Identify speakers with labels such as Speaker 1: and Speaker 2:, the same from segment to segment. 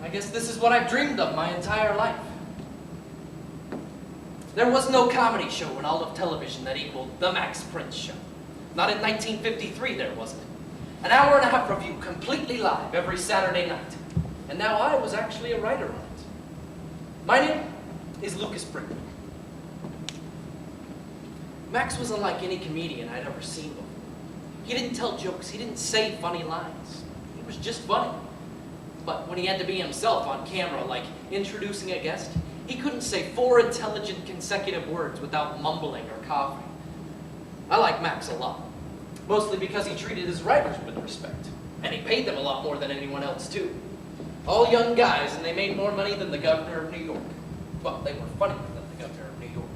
Speaker 1: I guess this is what I've dreamed of my entire life. There was no comedy show in all of television that equaled The Max Prince Show. Not in 1953 there wasn't. An hour and a half review, completely live, every Saturday night. And now I was actually a writer on it. My name is Lucas Brickman. Max was unlike any comedian I'd ever seen before. He didn't tell jokes, he didn't say funny lines. He was just funny. But when he had to be himself on camera, like introducing a guest, he couldn't say 4 intelligent consecutive words without mumbling or coughing. I like Max a lot, mostly because he treated his writers with respect. And he paid them a lot more than anyone else, too. All young guys, and they made more money than the governor of New York. Well, they were funnier than the governor of New York.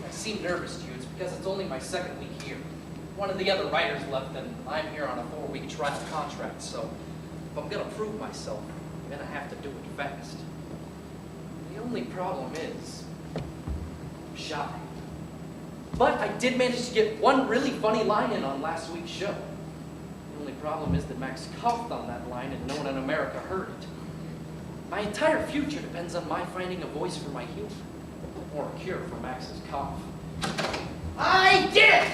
Speaker 1: I seem nervous to you. It's because it's only my second week here. One of the other writers left, and I'm here on a 4-week trial contract, so if I'm gonna prove myself, I'm gonna have to do it fast. The only problem is, I'm shy. But I did manage to get one really funny line in on last week's show. The only problem is that Max coughed on that line and no one in America heard it. My entire future depends on my finding a voice for my humor, or a cure for Max's cough. I did it!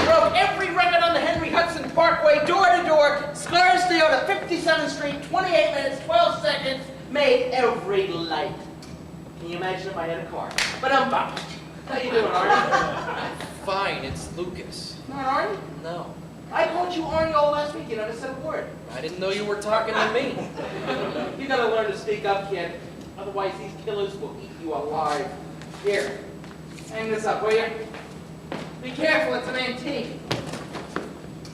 Speaker 1: Broke every record on the Henry Hudson Parkway, door to door, Scarsdale to 57th Street, 28 minutes, 12 seconds, made every light. Can you imagine if I had a car? But I'm bummed. How you doing, Arnie? Fine, it's Lucas. Not Arnie? No. I called you Arnie all last week, you never said a word. I didn't know you were talking to me. You gotta learn to speak up, kid. Otherwise, these killers will eat you alive. Here, hang this up, will you? Be careful, it's an antique.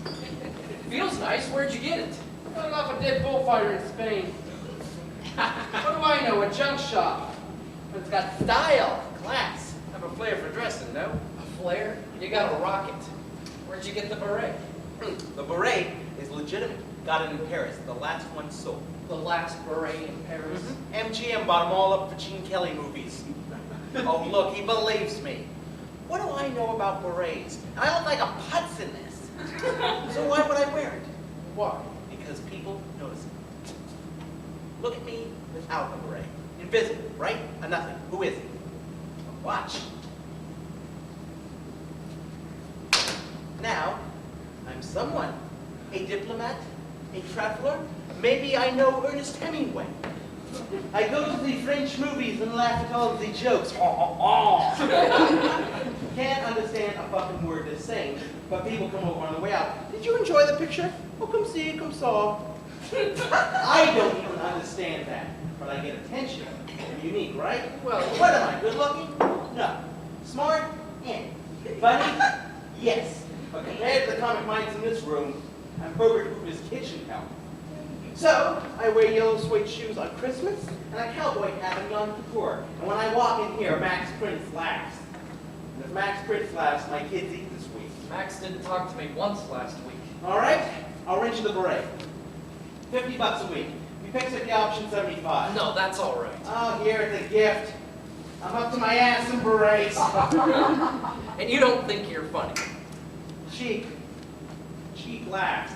Speaker 1: It feels nice. Where'd you get it? Got it off a dead bullfighter in Spain. What do I know? A junk shop. But it's got style, class. Have a flair for dressing, no? A flair? You got a rocket. Where'd you get the beret?
Speaker 2: The beret is legitimate. Got it in Paris. The last one sold.
Speaker 1: The last beret in Paris?
Speaker 2: MGM bought them all up for Gene Kelly movies. Oh, look, he believes me. What do I know about berets? I look like a putz in this. So why would I wear it?
Speaker 1: Why?
Speaker 2: Because people notice it. Look at me without a beret. Invisible, right? A nothing. Who is he? Watch. Now, I'm someone. A diplomat, a traveler. Maybe I know Ernest Hemingway. I go to the French movies and laugh at all of the jokes. Can't understand a fucking word they're saying, but people come over on the way out. Did you enjoy the picture? Oh, come see, come saw. I don't even understand that, but I get attention. I'm unique, right? Well, what am I, good looking? No. Smart? Funny? Yes. But compared to the comic minds in this room, I'm Herbert Hoover's kitchen help. So, I wear yellow suede shoes on Christmas, and a cowboy hat on Yom Kippur. And when I walk in here, Max Prince laughs. And if Max Prince laughs, my kids eat this week.
Speaker 1: Max didn't talk to me once last week.
Speaker 2: All right, I'll rent you the beret. $50 a week. He picks up the option 75.
Speaker 1: No, that's all right.
Speaker 2: Oh, here, it's a gift. I'm up to my ass in berets.
Speaker 1: And you don't think you're funny?
Speaker 2: Cheap. Cheap laughs.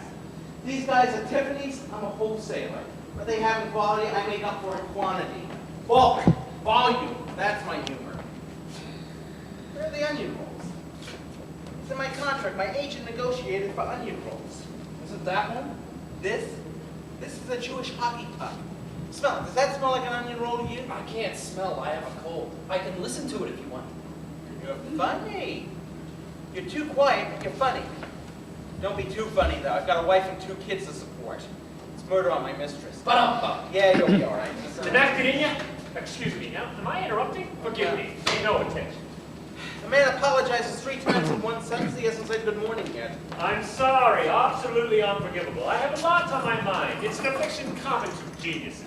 Speaker 2: These guys at Tiffany's, I'm a wholesaler. What they have in quality, I make up for in quantity. Bulk, volume, that's my humor. Where are the onion rolls? It's in my contract. My agent negotiated for onion rolls.
Speaker 1: Is it that one?
Speaker 2: This is a Jewish hockey puck. Smell it. Does that smell like an onion roll to you?
Speaker 1: I can't smell. I have a cold. I can listen to it if you want.
Speaker 2: You're funny. You're too quiet, but you're funny. Don't be too funny, though. I've got a wife and 2 kids to support. It's murder on my mistress.
Speaker 1: Ba-dum-bum.
Speaker 2: Yeah, you'll be all right.
Speaker 3: Did that get in you? Excuse me, now, am I interrupting? Forgive me. Pay no attention.
Speaker 2: The man apologizes 3 times in one sentence. He hasn't said good morning yet.
Speaker 3: I'm sorry. Absolutely unforgivable. I have a lot on my mind. It's an affliction common to geniuses.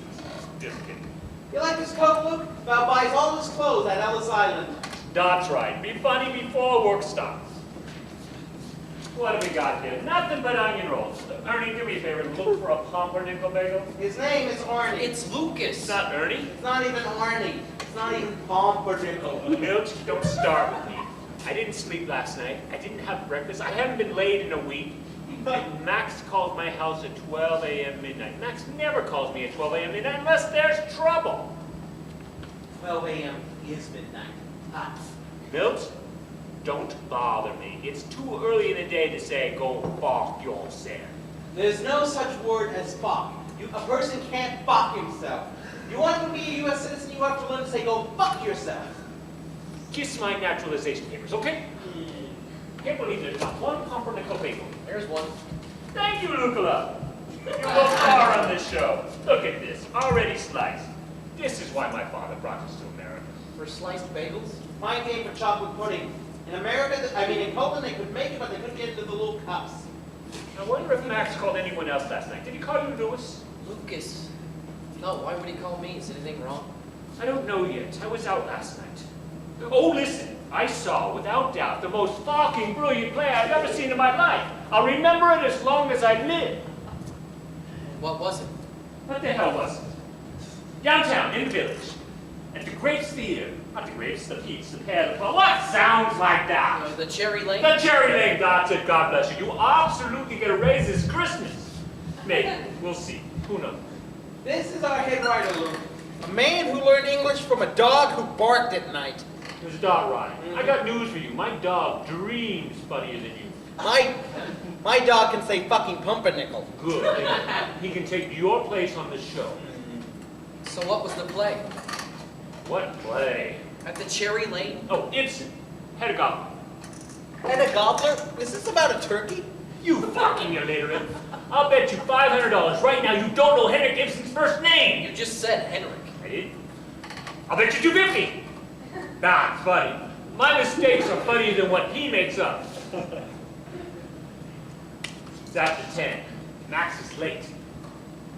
Speaker 3: Just kidding.
Speaker 2: You like this coat, Luke? Val buys all his clothes at Ellis Island.
Speaker 3: That's right. Be funny before work starts. What have we got here? Nothing but onion rolls. Ernie, do me a favor. Look for a pumpernickel bagel.
Speaker 2: His name is Arnie.
Speaker 1: It's Lucas.
Speaker 3: It's not Ernie.
Speaker 2: It's not even Arnie. It's not even Pumpernickel.
Speaker 3: Milch, don't start with me. I didn't sleep last night. I didn't have breakfast. I haven't been laid in a week. And Max calls my house at 12 a.m. midnight. Max never calls me at 12 a.m. midnight unless there's trouble.
Speaker 2: 12 a.m. is midnight.
Speaker 3: Milt, don't bother me. It's too early in the day to say, go fuck yourself.
Speaker 2: There's no such word as fuck. A person can't fuck himself. You want to be a U.S. citizen, you have to learn to say, go fuck yourself.
Speaker 3: Kiss my naturalization papers, okay? Can't believe there's not one pumpernickel bagel.
Speaker 1: There's one.
Speaker 3: Thank you, Lucilla. You go far on this show. Look at this, already sliced. This is why my father brought us to America.
Speaker 1: For sliced bagels?
Speaker 2: Mine came for chocolate pudding. In America, in Poland, they could make it, but they couldn't get into the little cups.
Speaker 3: I wonder if Max called anyone else last night. Did he call you Lewis?
Speaker 1: Lucas. No, why would he call me? Is anything wrong?
Speaker 3: I don't know yet. I was out last night. Oh, listen. I saw, without doubt, the most fucking brilliant play I've ever seen in my life. I'll remember it as long as I live.
Speaker 1: What was it?
Speaker 3: What the hell was it? Downtown, in the village. At the Grapes Theater. Not the Grapes, the Peach, the Pear, the Plum. What sounds like that?
Speaker 1: The Cherry Lane?
Speaker 3: The Cherry Lane, that's it, God bless you. You absolutely get a raise this Christmas. Maybe. We'll see. Who knows?
Speaker 2: This is our head writer, Luke. A man who learned English from a dog who barked at night.
Speaker 3: There's a dog, Ronnie. I got news for you. My dog dreams funnier than you.
Speaker 2: My dog can say fucking pumpernickel.
Speaker 3: Good. He can take your place on the show.
Speaker 1: So what was the play?
Speaker 3: What play?
Speaker 1: At the Cherry Lane?
Speaker 3: Oh, Ibsen. Head of Goblin.
Speaker 2: And a gobbler? Is this about a turkey?
Speaker 3: You fucking illiterate. I'll bet you $500 right now you don't know Henrik Ibsen's first name.
Speaker 1: You just said Henrik.
Speaker 3: I did? I'll bet you $250. Not funny. My mistakes are funnier than what he makes up. It's after 10. Max is late.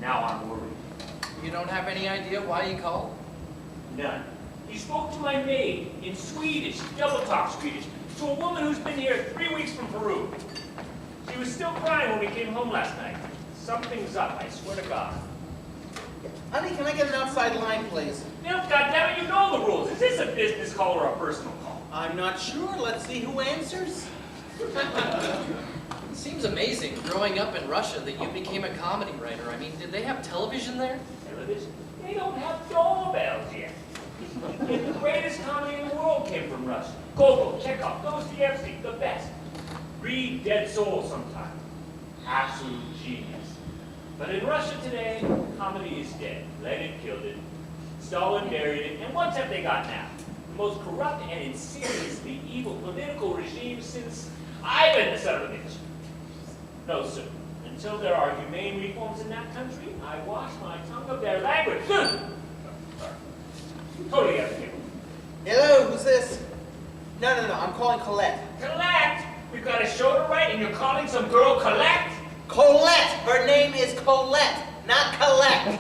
Speaker 3: Now I'm worried.
Speaker 1: You don't have any idea why he called?
Speaker 3: None. He spoke to my maid in Swedish, double talk Swedish, to a woman who's been here 3 weeks from Peru. She was still crying when we came home last night. Something's up, I swear to God.
Speaker 2: Honey, can I get an outside line, please?
Speaker 3: Neil, goddammit, you know the rules. Is this a business call or a personal call?
Speaker 2: I'm not sure. Let's see who answers.
Speaker 1: It seems amazing, growing up in Russia, that you became a comedy writer. I mean, did they have television there?
Speaker 3: Television? They don't have doorbells yet. The greatest comedy in the world came from Russia. Gogol, Chekhov, Dostoevsky, the best. Read Dead Soul sometime. Absolute genius. But in Russia today, comedy is dead. Lenin killed it. Stalin buried it. And what have they got now? The most corrupt and insidiously evil political regime since Ivan the Son of a bitch. No, sir. Until there are humane reforms in that country, I wash my tongue of their language. Totally everything.
Speaker 2: Hello, who's this? No, I'm calling Colette.
Speaker 3: Collect! We've got a show to write and you're calling some girl Collect?
Speaker 2: Colette! Her name is Colette, not Collect.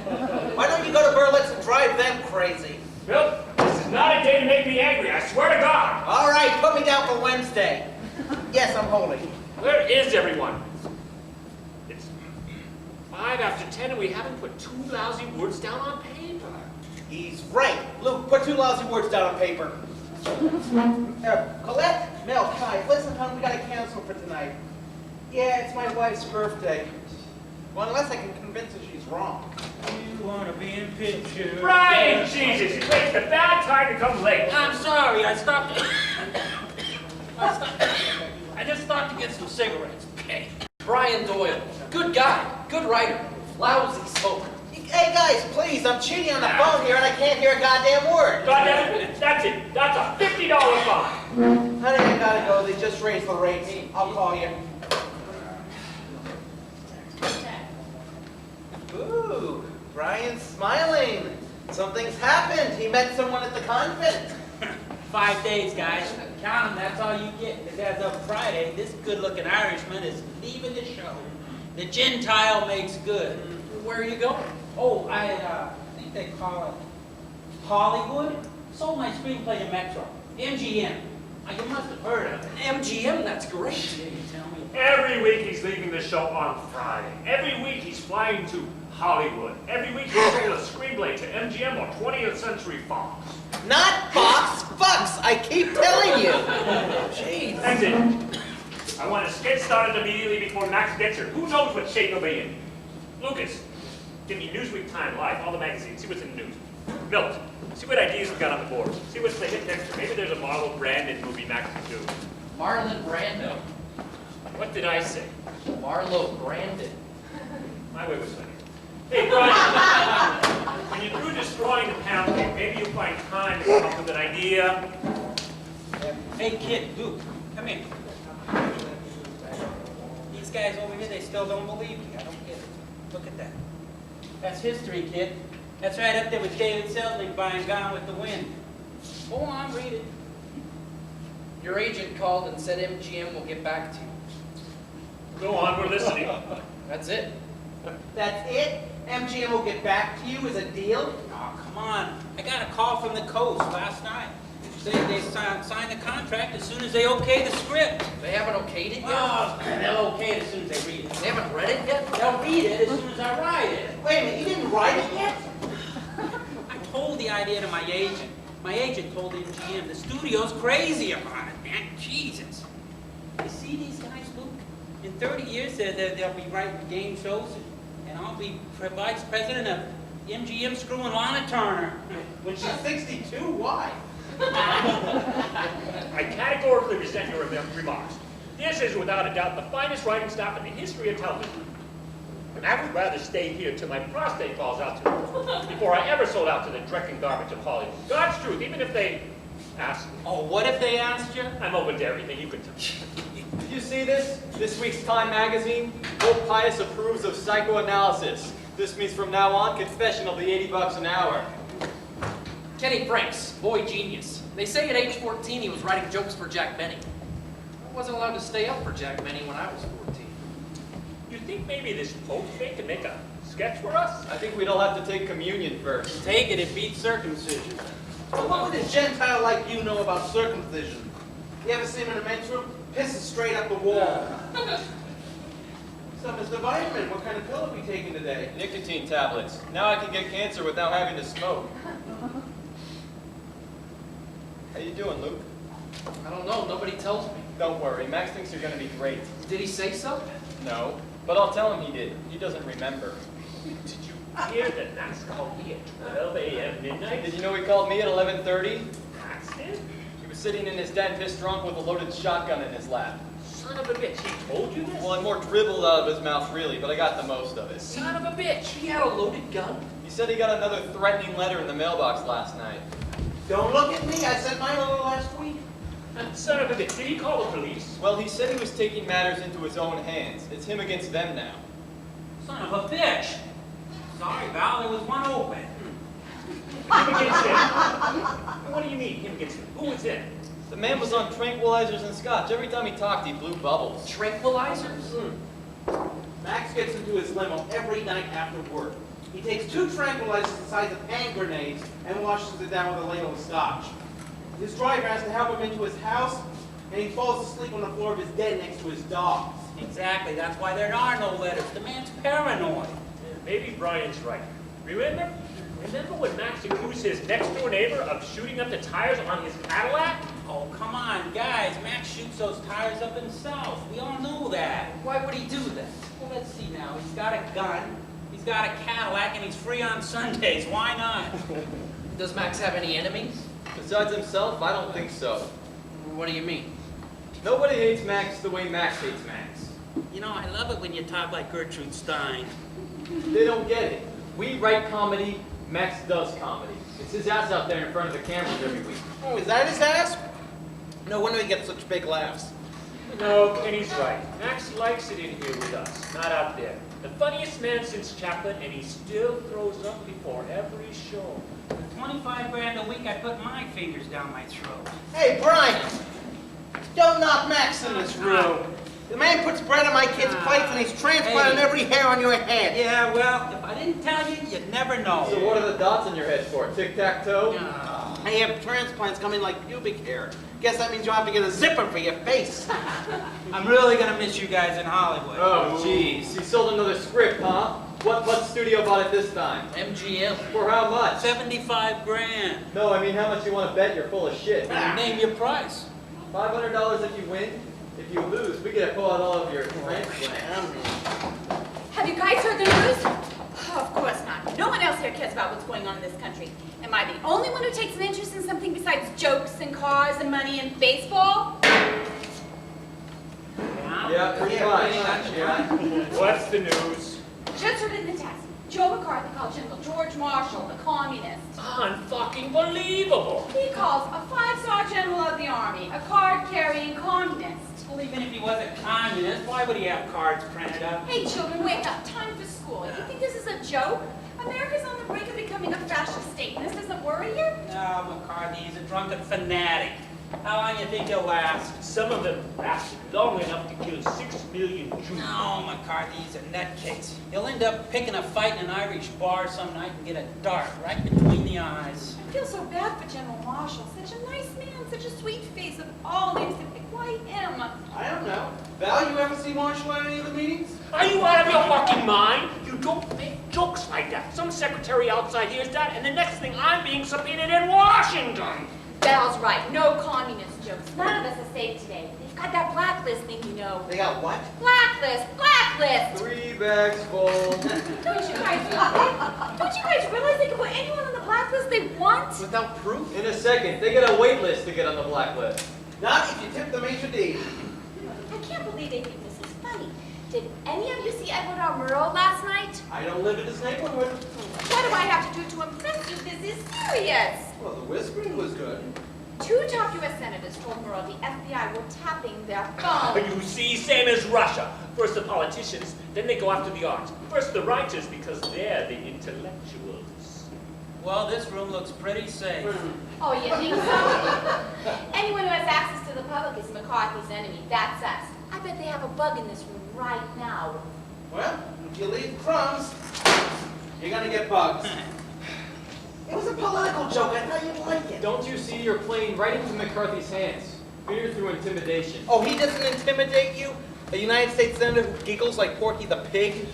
Speaker 2: Why don't you go to Berlitz and drive them crazy?
Speaker 3: Nope. This is not a day to make me angry, I swear to God.
Speaker 2: All right, put me down for Wednesday. Yes, I'm holding.
Speaker 3: Where is everyone? It's 5 after 10 and we haven't put 2 lousy words down on paper.
Speaker 2: He's right. Luke, put 2 lousy words down on paper. Colette? Mel, hi. Listen, hon, we gotta cancel for tonight. Yeah, it's my wife's birthday. Well, unless I can convince her she's wrong.
Speaker 4: You want to be in pictures?
Speaker 3: Brian, Jesus, you wasted a bad time to come late.
Speaker 4: I'm sorry, I stopped. I just stopped to get some cigarettes. Okay.
Speaker 1: Brian Doyle. Good guy. Good writer. Lousy smoker.
Speaker 2: Hey, guys, please, I'm cheating on the phone here and I can't hear a goddamn word.
Speaker 3: God damn it, that's it. That's a $50 fine.
Speaker 2: Honey, I gotta go. They just raised the rates. I'll call you. Ooh, Brian's smiling. Something's happened. He met someone at the convent.
Speaker 4: 5 days, guys. Count 'em, that's all you get. Because as of Friday, this good-looking Irishman is leaving the show. The Gentile makes good.
Speaker 1: Where are you going?
Speaker 4: Oh, I think they call it Hollywood. Sold my screenplay to Metro. MGM. You must have heard of it.
Speaker 1: MGM, that's great.
Speaker 4: Did you tell me?
Speaker 3: Every week he's leaving the show on Friday. Every week he's flying to Hollywood. Every week he's sold a screenplay to MGM or 20th Century Fox.
Speaker 2: Not Fox, Fox. I keep telling you.
Speaker 1: Jeez.
Speaker 3: That's it. I want to get started immediately before Max gets here. Who knows what shape he'll be in? Lucas, give me Newsweek, Time, Life, all the magazines. See what's in the news. Milt, see what ideas we got on the board. See what's the hit next year. Maybe there's a Marlon Brandon movie Max can do.
Speaker 1: Marlon Brando.
Speaker 3: What did I say?
Speaker 1: Marlo Brandon.
Speaker 3: My way was funny. Hey, Brian, when you're through destroying the pound cake, maybe you'll find time to come up with an idea.
Speaker 4: Hey, kid, Luke, come here. These guys over here, they still don't believe me. I don't get it. Look at that. That's history, kid. That's right up there with David Selznick buying Gone with the Wind. Go on, read it.
Speaker 1: Your agent called and said MGM will get back to you.
Speaker 3: Go on, we're listening.
Speaker 1: That's it.
Speaker 2: That's it? MGM will get back to you as a deal?
Speaker 4: Oh, come on. I got a call from the coast last night. They signed the contract as soon as they okay the script.
Speaker 1: They haven't okayed it yet?
Speaker 4: Oh, they'll okay it as soon as they read it.
Speaker 1: They haven't read it yet?
Speaker 4: They'll read it as soon as I write it.
Speaker 2: Wait a minute, you didn't write it yet?
Speaker 4: I told the idea to my agent. My agent told MGM the studio's crazy about it, man. Jesus. You see these guys, Luke? In 30 years, they'll be writing game shows, and I'll be vice president of MGM screwing Lana Turner.
Speaker 2: When she's 62, why?
Speaker 3: I categorically resent your remarks. This is without a doubt the finest writing staff in the history of television. And I would rather stay here till my prostate falls out before I ever sold out to the drecking garbage of Hollywood. God's truth, even if they ask me.
Speaker 4: Oh, what if they asked you?
Speaker 3: I'm open to everything you can tell me.
Speaker 5: Did you see this? This week's Time magazine? Pope Pius approves of psychoanalysis. This means from now on, confession will be $80 an hour.
Speaker 1: Kenny Franks, boy genius. They say at age 14 he was writing jokes for Jack Benny. I wasn't allowed to stay up for Jack Benny when I was 14.
Speaker 3: You think maybe this Pope thing can make a sketch for us?
Speaker 5: I think we'd all have to take communion first.
Speaker 4: Take it, it beats circumcision.
Speaker 2: Well, what would a Gentile like you know about circumcision? You ever see him in a men's room? Pisses straight up the wall. So, Mr. Vitamin, what kind of pill are we taking today?
Speaker 5: Nicotine tablets. Now I can get cancer without having to smoke. How you doing, Luke?
Speaker 1: I don't know, nobody tells me.
Speaker 5: Don't worry, Max thinks you're gonna be great.
Speaker 1: Did he say so?
Speaker 5: No, but I'll tell him he did. He doesn't remember.
Speaker 3: Did you hear that Max called me at 12 a.m. midnight?
Speaker 5: Did you know he called me at 11:30?
Speaker 3: Max did?
Speaker 5: He was sitting in his den pissed drunk with a loaded shotgun in his lap.
Speaker 3: Son of a bitch, he told you this?
Speaker 5: Well, it more dribbled out of his mouth, really, but I got the most of it.
Speaker 1: Son of a bitch, he had a loaded gun?
Speaker 5: He said he got another threatening letter in the mailbox last night.
Speaker 2: Don't look at me, I sent mine over last week.
Speaker 3: Son of a bitch, did he call the police?
Speaker 5: Well, he said he was taking matters into his own hands. It's him against them now.
Speaker 4: Son of a bitch. Sorry, Val, there was one open.
Speaker 3: Him against him? What do you mean, him against him? Who was in?
Speaker 5: The man was on tranquilizers and scotch. Every time he talked, he blew bubbles.
Speaker 1: Tranquilizers?
Speaker 2: Max gets into his limo every night after work. He takes 2 tranquilizers the size of hand grenades and washes it down with a ladle of scotch. His driver has to help him into his house, and he falls asleep on the floor of his den next to his dogs.
Speaker 4: Exactly, that's why there are no letters. The man's paranoid.
Speaker 3: Maybe Brian's right. Remember when Max accused his next-door neighbor of shooting up the tires on his Cadillac?
Speaker 4: Oh, come on, guys. Max shoots those tires up himself. We all know that.
Speaker 1: Why would he do that?
Speaker 4: Well, let's see now. He's got a gun, he's got a Cadillac, and he's free on Sundays. Why not?
Speaker 1: Does Max have any enemies?
Speaker 5: Besides himself, I don't think so.
Speaker 1: What do you mean?
Speaker 5: Nobody hates Max the way Max hates Max.
Speaker 4: You know, I love it when you talk like Gertrude Stein.
Speaker 5: They don't get it. We write comedy, Max does comedy. It's his ass out there in front of the cameras every week.
Speaker 2: Oh, is that his ass? No wonder he gets such big laughs.
Speaker 3: No, Kenny's right. Max likes it in here with us, not out there. The funniest man since Chaplin, and he still throws up before every show.
Speaker 4: For 25 grand a week, I put my fingers down my throat.
Speaker 2: Hey, Brian! Don't knock Max in this room. The man puts bread on my kids' plates and he's transplanting
Speaker 4: Hey.
Speaker 2: every hair on your head.
Speaker 4: Yeah, well, if I didn't tell you, you'd never know.
Speaker 5: So what are the dots on your head for? Tic-tac-toe?
Speaker 4: Oh.
Speaker 2: I have transplants coming like pubic hair. Guess that means you'll have to get a zipper for your face.
Speaker 4: I'm really gonna miss you guys in Hollywood.
Speaker 5: Oh, jeez. He sold another script, huh? What studio bought it this time?
Speaker 1: MGM.
Speaker 5: For how much?
Speaker 4: 75 grand.
Speaker 5: No, I mean how much you want to bet you're full of shit.
Speaker 4: Name your price.
Speaker 5: $500 if you win? If you lose, we get to pull out all of your transplants.
Speaker 6: Have you guys heard the news? Oh, of course not. No one else here cares about what's going on in this country. Am I the only one who takes an interest in something besides jokes and cars and money and baseball?
Speaker 5: Yeah, pretty much. Yeah.
Speaker 3: What's the news?
Speaker 6: Just heard in the text. Joe McCarthy called General George Marshall a communist.
Speaker 3: Unfucking believable.
Speaker 6: He calls a five-star general of the army a card-carrying communist.
Speaker 4: Well, even if he wasn't communist, why would he have cards printed up?
Speaker 6: Hey, children, wake up. Time for school. You think this is a joke? America's on the brink of becoming a fascist state, and this doesn't worry you?
Speaker 4: No, McCarthy, he's a drunken fanatic. How long you think he'll last?
Speaker 3: Some of them lasted long enough to kill 6 million Jews.
Speaker 4: No, McCarthy, he's a nutcase. He'll end up picking a fight in an Irish bar some night and get a dart right between the eyes.
Speaker 6: I feel so bad for General Marshall. Such a nice man, such a sweet face of all names to pick. Why him?
Speaker 2: I don't know. Val, you ever see Marshall at any of the meetings?
Speaker 3: Are you out of your fucking mind? You don't make jokes like that. Some secretary outside hears that, and the next thing I'm being subpoenaed in Washington.
Speaker 6: Val's right. No communist jokes. None of us are safe today. They've got that blacklist thing, you know.
Speaker 2: They got what?
Speaker 6: Blacklist! Blacklist!
Speaker 5: 3 bags full.
Speaker 6: Don't you guys realize they can put anyone on the blacklist they want?
Speaker 1: Without proof?
Speaker 5: In a second, they get a wait list to get on the blacklist.
Speaker 2: Not if you tip the maitre d'.
Speaker 6: I can't believe they think this is funny. Did any of you see Edward R. Murrow last night?
Speaker 2: I don't live in this neighborhood.
Speaker 6: What do I have to do to impress you? This is serious.
Speaker 2: Well, the whispering was good.
Speaker 6: 2 top U.S. senators told Murrow the FBI were tapping their phones.
Speaker 3: You see, same as Russia. First the politicians, then they go after the arts. First the writers, because they're the intellectuals.
Speaker 4: Well, this room looks pretty safe.
Speaker 6: Oh, you think so? Anyone who has access to the public is McCarthy's enemy. That's us. I bet they have a bug in this room right now.
Speaker 2: Well, if you leave crumbs, you're gonna get bugs. It was a political joke. I thought you'd like it.
Speaker 5: Don't you see you're playing right into McCarthy's hands? Fear through intimidation.
Speaker 2: Oh, he doesn't intimidate you? A United States senator who giggles like Porky the Pig?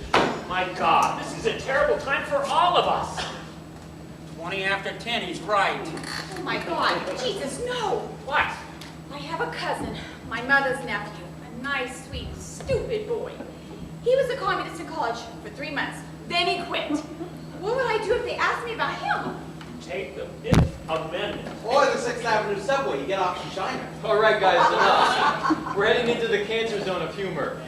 Speaker 3: My God, this is a terrible time for all of us.
Speaker 4: 20 after 10, he's right.
Speaker 6: Oh my God, Jesus, no!
Speaker 3: What?
Speaker 6: I have a cousin, my mother's nephew, a nice, sweet, stupid boy. He was a communist in college for 3 months. Then he quit. What would I do if they asked me about him?
Speaker 3: Take the Fifth Amendment.
Speaker 2: Or the 6th Avenue subway. You get off in China.
Speaker 5: All right, guys, enough. We're heading into the cancer zone of humor.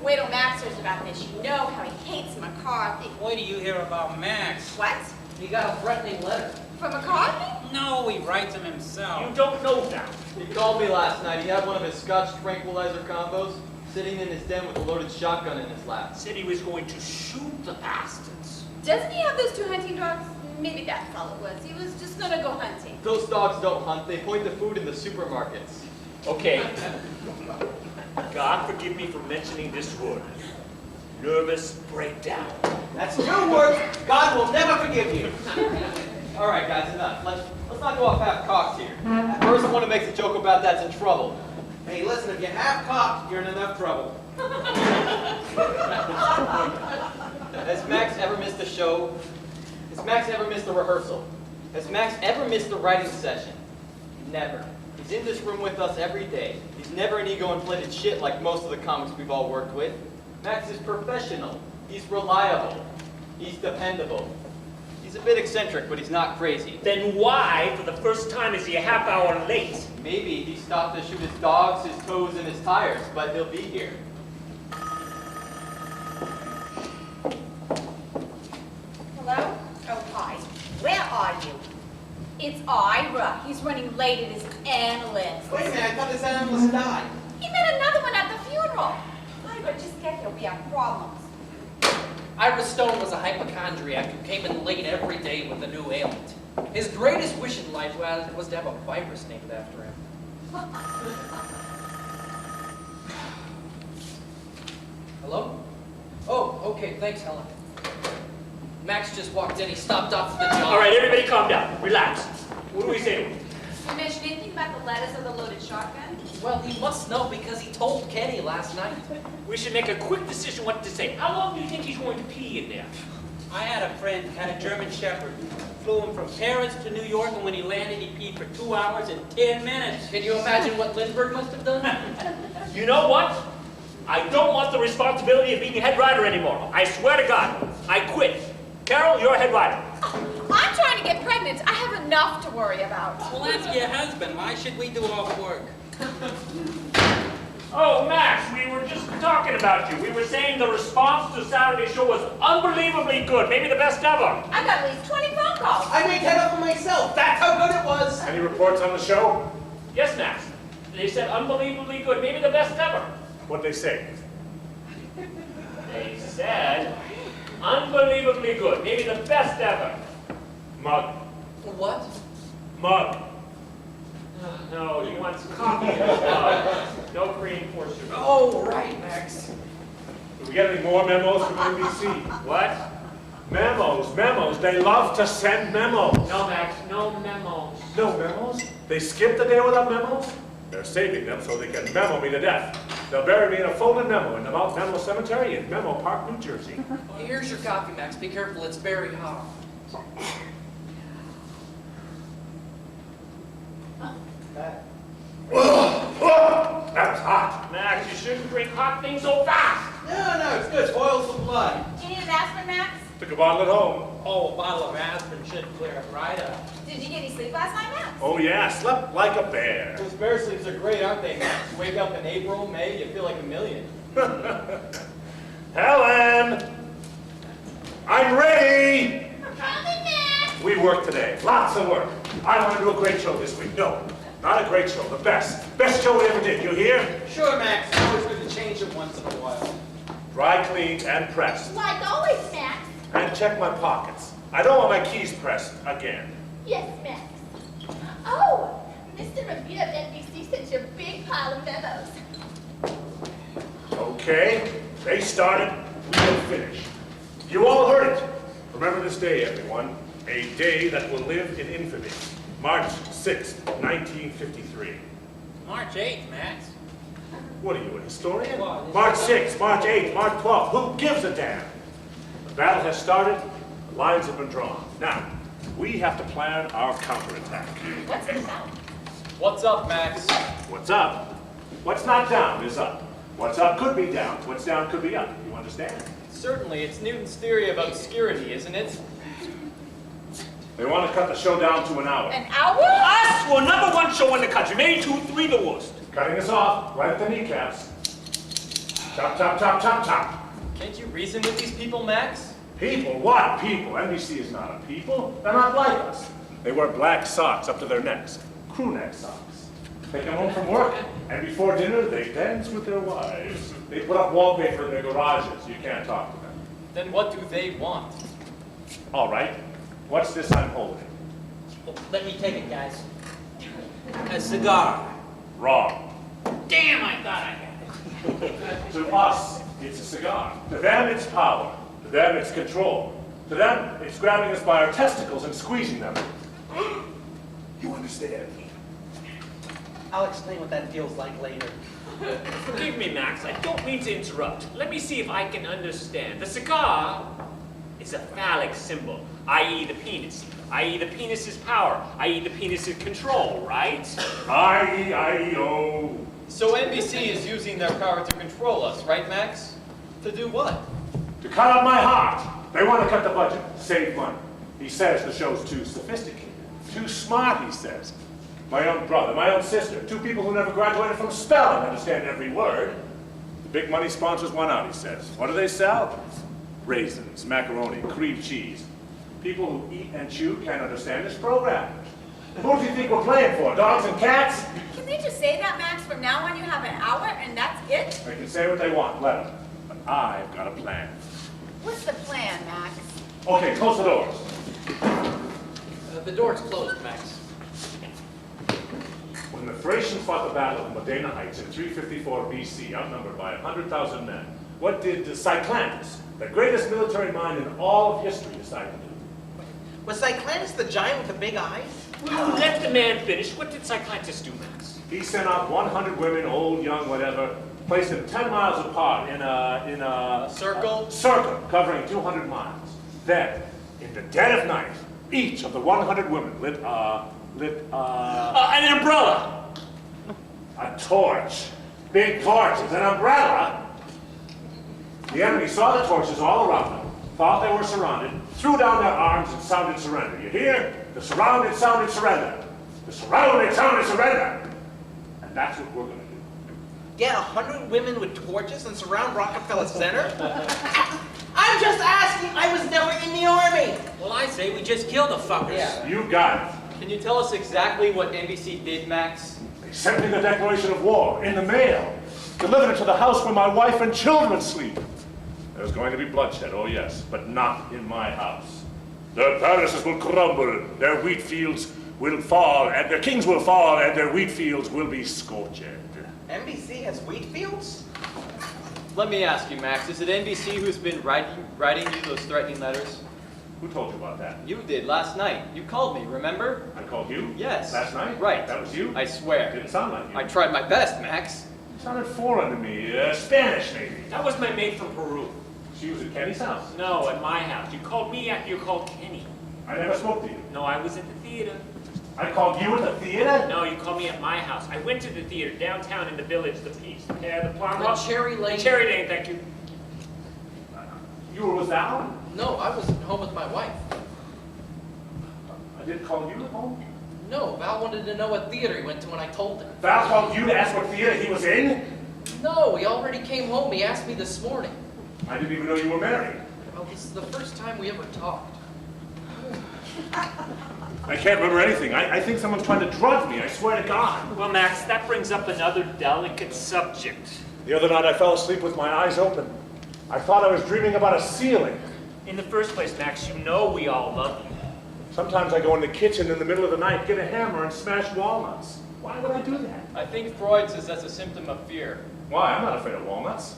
Speaker 6: Wait till Max hears about this. You know how he hates McCarthy.
Speaker 4: Wait till you hear about Max.
Speaker 6: What?
Speaker 1: You got a threatening letter.
Speaker 6: From McCarthy?
Speaker 4: No, he writes them
Speaker 3: You
Speaker 4: himself.
Speaker 3: don't know that.
Speaker 5: He called me last night. He had one of his Scotch tranquilizer combos, sitting in his den with a loaded shotgun in his lap.
Speaker 3: Said he was going to shoot the bastards.
Speaker 6: Doesn't he have those 2 hunting dogs? Maybe that's all it was. He was just gonna go hunting.
Speaker 5: Those dogs don't hunt. They point to food in the supermarkets.
Speaker 3: Okay. God forgive me for mentioning this word. Nervous breakdown.
Speaker 2: That's 2 words God will never forgive you.
Speaker 5: All right, guys, enough. Let's not go off half-cocked here. First one who makes a joke about that's in trouble.
Speaker 2: Hey, listen, if you're half-cocked, you're in enough trouble.
Speaker 5: Has Max ever missed a show? Has Max ever missed a rehearsal? Has Max ever missed a writing session? Never. He's in this room with us every day. He's never an ego-inflated shit like most of the comics we've all worked with. Max is professional. He's reliable. He's dependable. He's a bit eccentric, but he's not crazy.
Speaker 3: Then why, for the first time, is he a half hour late?
Speaker 5: Maybe he stopped to shoot his dogs, his toes, and his tires, but he'll be here.
Speaker 6: Hello? Oh, hi. Where are you? It's Ira. He's running late at his analyst.
Speaker 2: Wait a minute, I thought this analyst died.
Speaker 6: He met another one at the funeral. Ira, just get here. We have problems.
Speaker 1: Ira Stone was a hypochondriac who came in late every day with a new ailment. His greatest wish in life was to have a virus named after him. Hello? Oh, okay, thanks, Helen. Max just walked in. He stopped off at the job.
Speaker 3: All right, everybody calm down. Relax. What do we say to him?
Speaker 6: Did you mention anything about the letters of the loaded shotgun?
Speaker 1: Well, he must know because he told Kenny last night.
Speaker 3: We should make a quick decision what to say. How long do you think he's going to pee in there?
Speaker 4: I had a friend, had a German Shepherd. Flew him from Paris to New York, and when he landed, he peed for 2 hours and 10 minutes.
Speaker 1: Can you imagine what Lindbergh must have done?
Speaker 3: You know what? I don't want the responsibility of being head writer anymore. I swear to God, I quit. Carol, you're head writer.
Speaker 6: I'm trying to get pregnant. I have enough to worry about.
Speaker 4: Well, ask your husband. Why should we do all the work?
Speaker 3: Oh, Max, we were just talking about you. We were saying the response to Saturday's show was unbelievably good, maybe the best ever.
Speaker 6: I got at least 20 phone calls.
Speaker 2: I made 10 of them myself. That's how good it was.
Speaker 7: Any reports on the show?
Speaker 3: Yes, Max. They said unbelievably good, maybe the best ever.
Speaker 7: What'd they say?
Speaker 3: They said unbelievably good, maybe the best ever.
Speaker 7: Mug.
Speaker 1: What?
Speaker 7: Mug.
Speaker 3: No, he wants coffee in his mug. No cream for sugar.
Speaker 1: Oh, right, Max.
Speaker 7: Did we get any more memos from NBC?
Speaker 3: What?
Speaker 7: Memos. They love to send memos.
Speaker 3: No, Max, no memos.
Speaker 7: No memos? They skipped the day without memos? They're saving them so they can memo me to death. They'll bury me in a folded memo in the Mount Memo Cemetery in Memo Park, New Jersey.
Speaker 1: Here's your coffee, Max. Be careful, it's very hot.
Speaker 7: That's hot.
Speaker 3: Max, you shouldn't drink hot things so fast.
Speaker 2: No, it's good. Boils the blood.
Speaker 6: Do you need an aspirin, Max?
Speaker 7: Took a bottle at home.
Speaker 4: Oh, a bottle of aspirin should clear it right up.
Speaker 6: Did you get any sleep last night, Max?
Speaker 7: Oh yeah, slept like a bear.
Speaker 5: Those bear sleeps are great, aren't they, Max? You wake up in April, May, you feel like a million.
Speaker 7: Helen! I'm ready!
Speaker 6: Coming, Max!
Speaker 7: We work today. Lots of work. I want to do a great show this week. No, not a great show. The best. Best show we ever did. You hear?
Speaker 2: Sure, Max. It's always good to change it once in a while.
Speaker 7: Dry cleaned and pressed.
Speaker 6: Like always, Max.
Speaker 7: And check my pockets. I don't want my keys pressed again.
Speaker 6: Yes, Max. Oh, Mr. Review of NBC sent you a big pile of memos.
Speaker 7: Okay, they started, we'll finish. You all heard it. Remember this day, everyone. A day that will live in infamy. March 6th, 1953.
Speaker 4: March 8th, Max.
Speaker 7: What are you, a historian?
Speaker 4: Well,
Speaker 7: March 6th, March 8th, March 12th. Who gives a damn? The battle has started. The lines have been drawn. Now, we have to plan our counterattack.
Speaker 6: What's it about?
Speaker 5: What's up, Max?
Speaker 7: What's up? What's not down is up. What's up could be down. What's down could be up. You understand?
Speaker 5: Certainly, it's Newton's theory of obscurity, isn't it?
Speaker 7: They want to cut the show down to an hour.
Speaker 6: An hour?
Speaker 3: Us were #1 show in the country, maybe 2, 3 the worst.
Speaker 7: Cutting us off right at the kneecaps. Chop, chop, chop, chop, chop.
Speaker 5: Can't you reason with these people, Max?
Speaker 7: People? What people? NBC is not a people. They're not like us. They wear black socks up to their necks. Crew neck socks. They come home from work, and before dinner, they dance with their wives. They put up wallpaper in their garages. You can't talk to them.
Speaker 5: Then what do they want?
Speaker 7: All right. What's this I'm holding?
Speaker 4: Oh, let me take it, guys. A cigar.
Speaker 7: Wrong.
Speaker 4: Damn, I thought I had it.
Speaker 7: To us, it's a cigar. To them, it's power. To them, it's control. To them, it's grabbing us by our testicles and squeezing them. You understand?
Speaker 1: I'll explain what that feels like later.
Speaker 3: Forgive me, Max, I don't mean to interrupt. Let me see if I can understand. The cigar is a phallic symbol, i.e. the penis. I.e. the penis is power, i.e. the penis is control, right?
Speaker 7: I-E-I-E-O.
Speaker 5: So NBC is using their power to control us, right, Max? To do what?
Speaker 7: To cut out my heart. They want to cut the budget, save money. He says the show's too sophisticated, too smart, he says. My own brother, my own sister, two people who never graduated from spelling understand every word. The big money sponsors want out, he says. What do they sell? Raisins, macaroni, cream cheese. People who eat and chew can't understand this program. Who do you think we're playing for, dogs and cats?
Speaker 6: Can they just say that, Max? From now on, you have an hour and that's it?
Speaker 7: They can say what they want, let them. But I've got a plan.
Speaker 6: What's the plan, Max?
Speaker 7: Okay, close the doors.
Speaker 1: The door's closed, Max.
Speaker 7: When the Thracians fought the Battle of Modena Heights in 354 BC, outnumbered by 100,000 men, what did Cyclanus, the greatest military mind in all of history, decide to do?
Speaker 2: Was Cyclanus the giant with the big eyes?
Speaker 3: Let the man finish. What did Cyclanus do, Max?
Speaker 7: He sent out 100 women, old, young, whatever, placed them 10 miles apart in a
Speaker 5: Circle?
Speaker 7: circle covering 200 miles. Then, in the dead of night, each of the 100 women lit
Speaker 3: An umbrella.
Speaker 7: a torch. big torches, an umbrella. The enemy saw the torches all around them, thought they were surrounded, threw down their arms and sounded surrender. You hear? The surrounded sounded surrender. The surrounded sounded surrender. And that's what we're going to do.
Speaker 2: Get 100 women with torches and surround Rockefeller Center? I'm just asking. I was never in the army.
Speaker 4: Well, I say we just kill the fuckers.
Speaker 2: Yeah.
Speaker 7: You got it.
Speaker 5: Can you tell us exactly what NBC did, Max?
Speaker 7: They sent me the declaration of war in the mail, delivered it to the house where my wife and children sleep. There's going to be bloodshed, oh yes, but not in my house. Their palaces will crumble, their wheat fields will fall, and their kings will fall, and their wheat fields will be scorched.
Speaker 2: NBC has wheat fields?
Speaker 5: Let me ask you, Max, is it NBC who's been writing you those threatening letters?
Speaker 7: Who told you about that?
Speaker 5: You did last night. You called me, remember?
Speaker 7: I called you?
Speaker 5: Yes.
Speaker 7: Last night?
Speaker 5: Right.
Speaker 7: That was you?
Speaker 5: I swear.
Speaker 7: Didn't sound like you.
Speaker 5: I tried my best, Max.
Speaker 7: You sounded foreign to me. Spanish, maybe.
Speaker 3: That was my maid from Peru.
Speaker 7: She was at Kenny's house.
Speaker 3: No, at my house. You called me after you called Kenny.
Speaker 7: I never spoke to you.
Speaker 3: No, I was at the theater.
Speaker 7: I called you at the theater?
Speaker 3: No, you called me at my house. I went to the theater downtown in the village, the Peace. Yeah, the Plum
Speaker 1: The
Speaker 3: Rock.
Speaker 1: Cherry Lane.
Speaker 3: Cherry Lane, thank you.
Speaker 7: You were with Val?
Speaker 1: No, I was at home with my wife.
Speaker 7: I didn't call you at home?
Speaker 1: No, Val wanted to know what theater he went to when I told him.
Speaker 7: Val called you to ask what theater he was in?
Speaker 1: No, he already came home. He asked me this morning.
Speaker 7: I didn't even know you were married.
Speaker 1: Well, this is the first time we ever talked.
Speaker 7: I can't remember anything. I think someone's trying to drug me, I swear to God.
Speaker 3: Well, Max, that brings up another delicate subject.
Speaker 7: The other night I fell asleep with my eyes open. I thought I was dreaming about a ceiling.
Speaker 3: In the first place, Max, you know we all love you.
Speaker 7: Sometimes I go in the kitchen in the middle of the night, get a hammer, and smash walnuts. Why would I do that?
Speaker 5: I think Freud says that's a symptom of fear.
Speaker 7: Why? I'm not afraid of walnuts.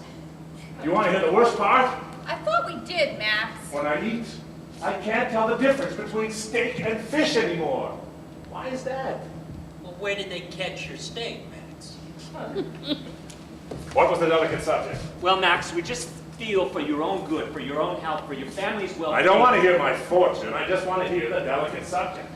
Speaker 7: Do you want to hear the worst part?
Speaker 6: I thought we did, Max.
Speaker 7: When I eat, I can't tell the difference between steak and fish anymore. Why is that?
Speaker 4: Well, where did they catch your steak, Max?
Speaker 7: What was the delicate subject?
Speaker 3: Well, Max, we just feel for your own good, for your own health, for your family's well-being.
Speaker 7: I don't want to hear my fortune. I just want to hear the delicate subject.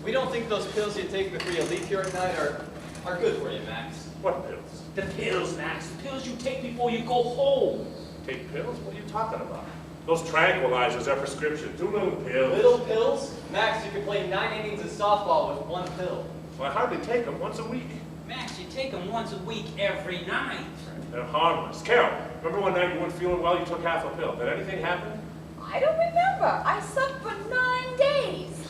Speaker 5: We don't think those pills you take before you leave here at night are good for you, Max.
Speaker 7: What pills?
Speaker 3: The pills, Max, the pills you take before you go home.
Speaker 7: Take pills? What are you talking about? Those tranquilizers are prescription. 2 little pills.
Speaker 5: Little pills? Max, you can play 9 innings of softball with 1 pill.
Speaker 7: Well, I hardly take them once a week.
Speaker 4: Max, you take them once a week every night.
Speaker 7: They're harmless. Carol, remember one night you weren't feeling well, you took half a pill. Did anything happen?
Speaker 6: I don't remember. I slept for 9 days.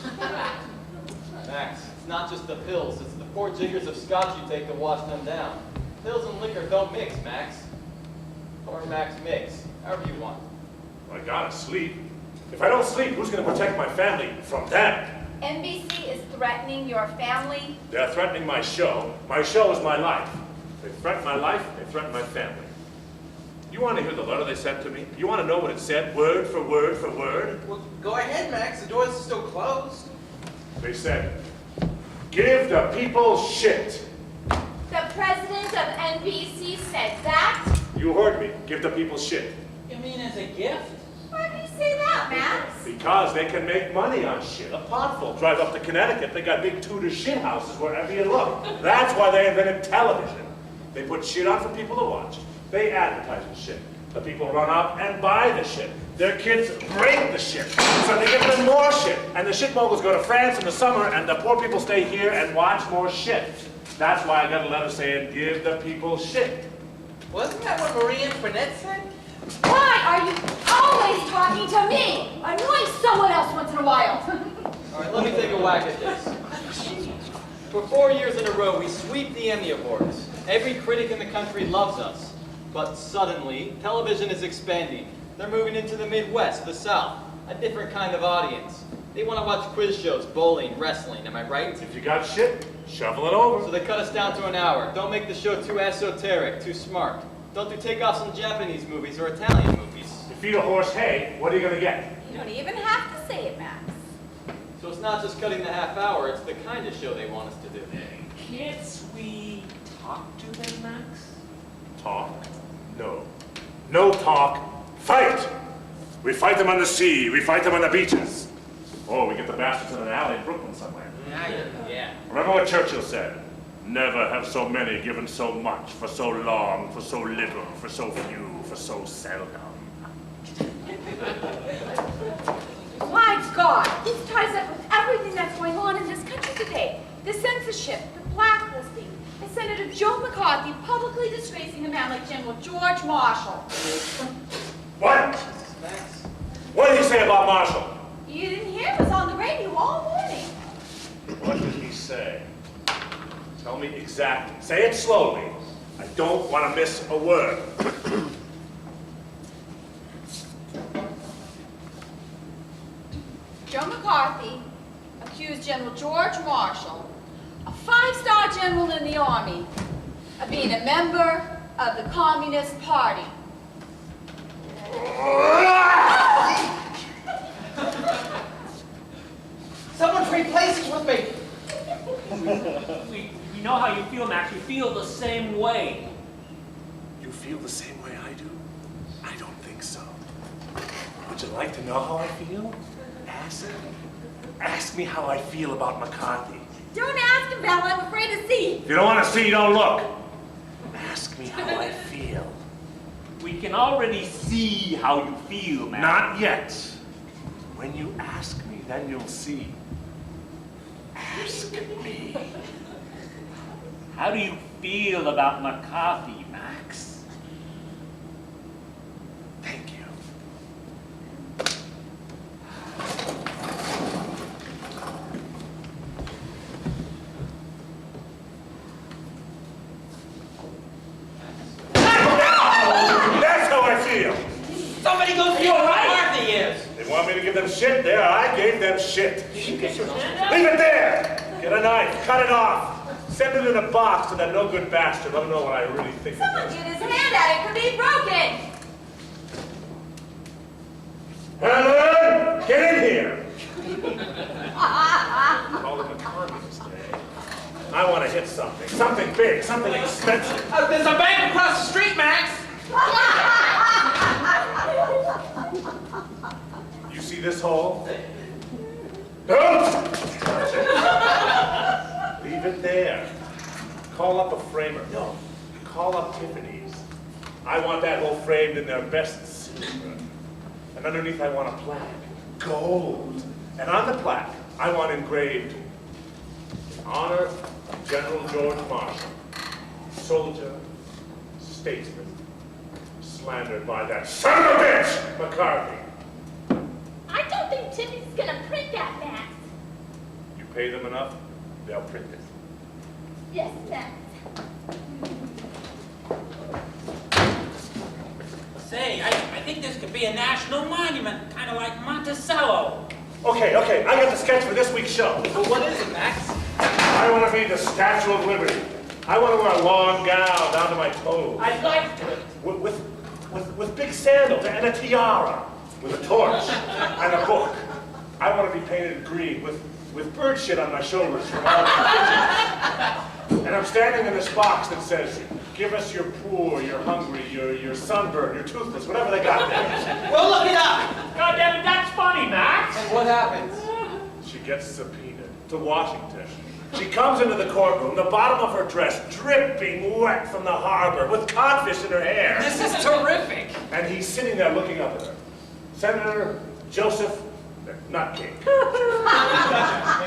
Speaker 5: Max, it's not just the pills, it's the 4 jiggers of scotch you take to wash them down. Pills and liquor don't mix, Max. Or Max mix, however you want.
Speaker 7: I gotta sleep. If I don't sleep, who's gonna protect my family from them?
Speaker 6: NBC is threatening your family.
Speaker 7: They're threatening my show. My show is my life. They threaten my life, they threaten my family. You want to hear the letter they sent to me? You want to know what it said, word for word for word?
Speaker 2: Well, go ahead, Max. The doors are still closed.
Speaker 7: They said, give the people shit.
Speaker 6: The president of NBC said that?
Speaker 7: You heard me. Give the people shit.
Speaker 4: You mean as a gift?
Speaker 6: Why do you say that, Max?
Speaker 7: Because they can make money on shit. A potful. Drive up to Connecticut. They got big Tudor shit houses wherever you look. That's why they invented television. They put shit on for people to watch. They advertise the shit. The people run up and buy the shit. Their kids bring the shit. So they give them more shit. And the shit moguls go to France in the summer, and the poor people stay here and watch more shit. That's why I got a letter saying, give the people shit.
Speaker 2: Wasn't that what Marie Antoinette said?
Speaker 6: Why are you always talking to me? Annoy someone else once in a while.
Speaker 5: All right, let me take a whack at this. For 4 years in a row, we sweep the Emmy Awards. Every critic in the country loves us. But suddenly, television is expanding. They're moving into the Midwest, the South, a different kind of audience. They want to watch quiz shows, bowling, wrestling, am I right?
Speaker 7: If you got shit, shovel it over.
Speaker 5: So they cut us down to an hour. Don't make the show too esoteric, too smart. Don't do takeoffs in Japanese movies or Italian movies.
Speaker 7: You feed a horse hay, what are you gonna get?
Speaker 6: You don't even have to say it, Max.
Speaker 5: So it's not just cutting the half hour, it's the kind of show they want us to do.
Speaker 3: Can't we talk to them, Max?
Speaker 7: Talk? No. No talk. Fight! We fight them on the sea. We fight them on the beaches. Oh, we get the bastards in an alley in Brooklyn somewhere.
Speaker 4: Yeah.
Speaker 7: Remember what Churchill said? Never have so many given so much, for so long, for so little, for so few, for so seldom.
Speaker 6: My God, this ties up with everything that's going on in this country today. The censorship, the blacklisting, and Senator Joe McCarthy publicly disgracing a man like General George Marshall.
Speaker 7: What? What did he say about Marshall?
Speaker 6: You didn't hear? It was on the radio all morning.
Speaker 7: What did he say? Tell me exactly. Say it slowly. I don't want to miss a word.
Speaker 6: Joe McCarthy accused General George Marshall, a five-star general in the Army, of being a member of the Communist Party.
Speaker 2: Someone trade places with me.
Speaker 3: We know how you feel, Max. We feel the same way.
Speaker 7: You feel the same way I do? I don't think so. Would you like to know how I feel? Ask me how I feel about McCarthy.
Speaker 6: Don't ask him, Val. I'm afraid to see.
Speaker 7: If you don't want to see, don't look. Ask me how I feel.
Speaker 3: We can already see how you feel, Max.
Speaker 7: Not yet. When you ask me, then you'll see. Ask me.
Speaker 3: How do you feel about McCarthy, Max?
Speaker 7: Thank you. That's how I feel.
Speaker 1: Somebody go see what McCarthy is.
Speaker 7: They want me to give them shit? There, I gave them shit.
Speaker 3: You get your hand up?
Speaker 7: Leave it there! Get a knife, cut it off. Send it in a box to that no-good bastard. Let him know what I really think of
Speaker 6: Someone
Speaker 7: it.
Speaker 6: get his hand at it. Could be broken.
Speaker 7: Helen, get in here! Call him a communist, eh? I want to hit something. Something big, something expensive.
Speaker 2: There's a bank across the street, Max.
Speaker 7: You see this hole? Don't touch it. Leave it there. Call up a framer. No, call up Tiffany's. I want that hole framed in their best silver. And underneath I want a plaque, gold. And on the plaque, I want engraved, in honor of General George Marshall, soldier, statesman, slandered by that son of a bitch, McCarthy.
Speaker 6: I don't think Tiffany's gonna print that, Max.
Speaker 7: You pay them enough, they'll print it.
Speaker 6: Yes, Max.
Speaker 4: Say, I think this could be a national monument, kind of like Monticello.
Speaker 7: Okay, I got the sketch for this week's show.
Speaker 1: So what is it, Max?
Speaker 7: I want to be the Statue of Liberty. I want to wear a long gown down to my toes.
Speaker 3: I'd like to.
Speaker 7: With big sandals and a tiara, with a torch and a book. I want to be painted green with bird shit on my shoulders from all the And I'm standing in this box that says, give us your poor, your hungry, your sunburned, your toothless, whatever they got there.
Speaker 2: We'll look it up.
Speaker 3: God damn it, that's funny, Max.
Speaker 1: And what happens?
Speaker 7: She gets subpoenaed to Washington. She comes into the courtroom, the bottom of her dress dripping wet from the harbor, with codfish in her hair.
Speaker 1: This is terrific.
Speaker 7: And he's sitting there looking up at her. Senator Joseph McNutcake.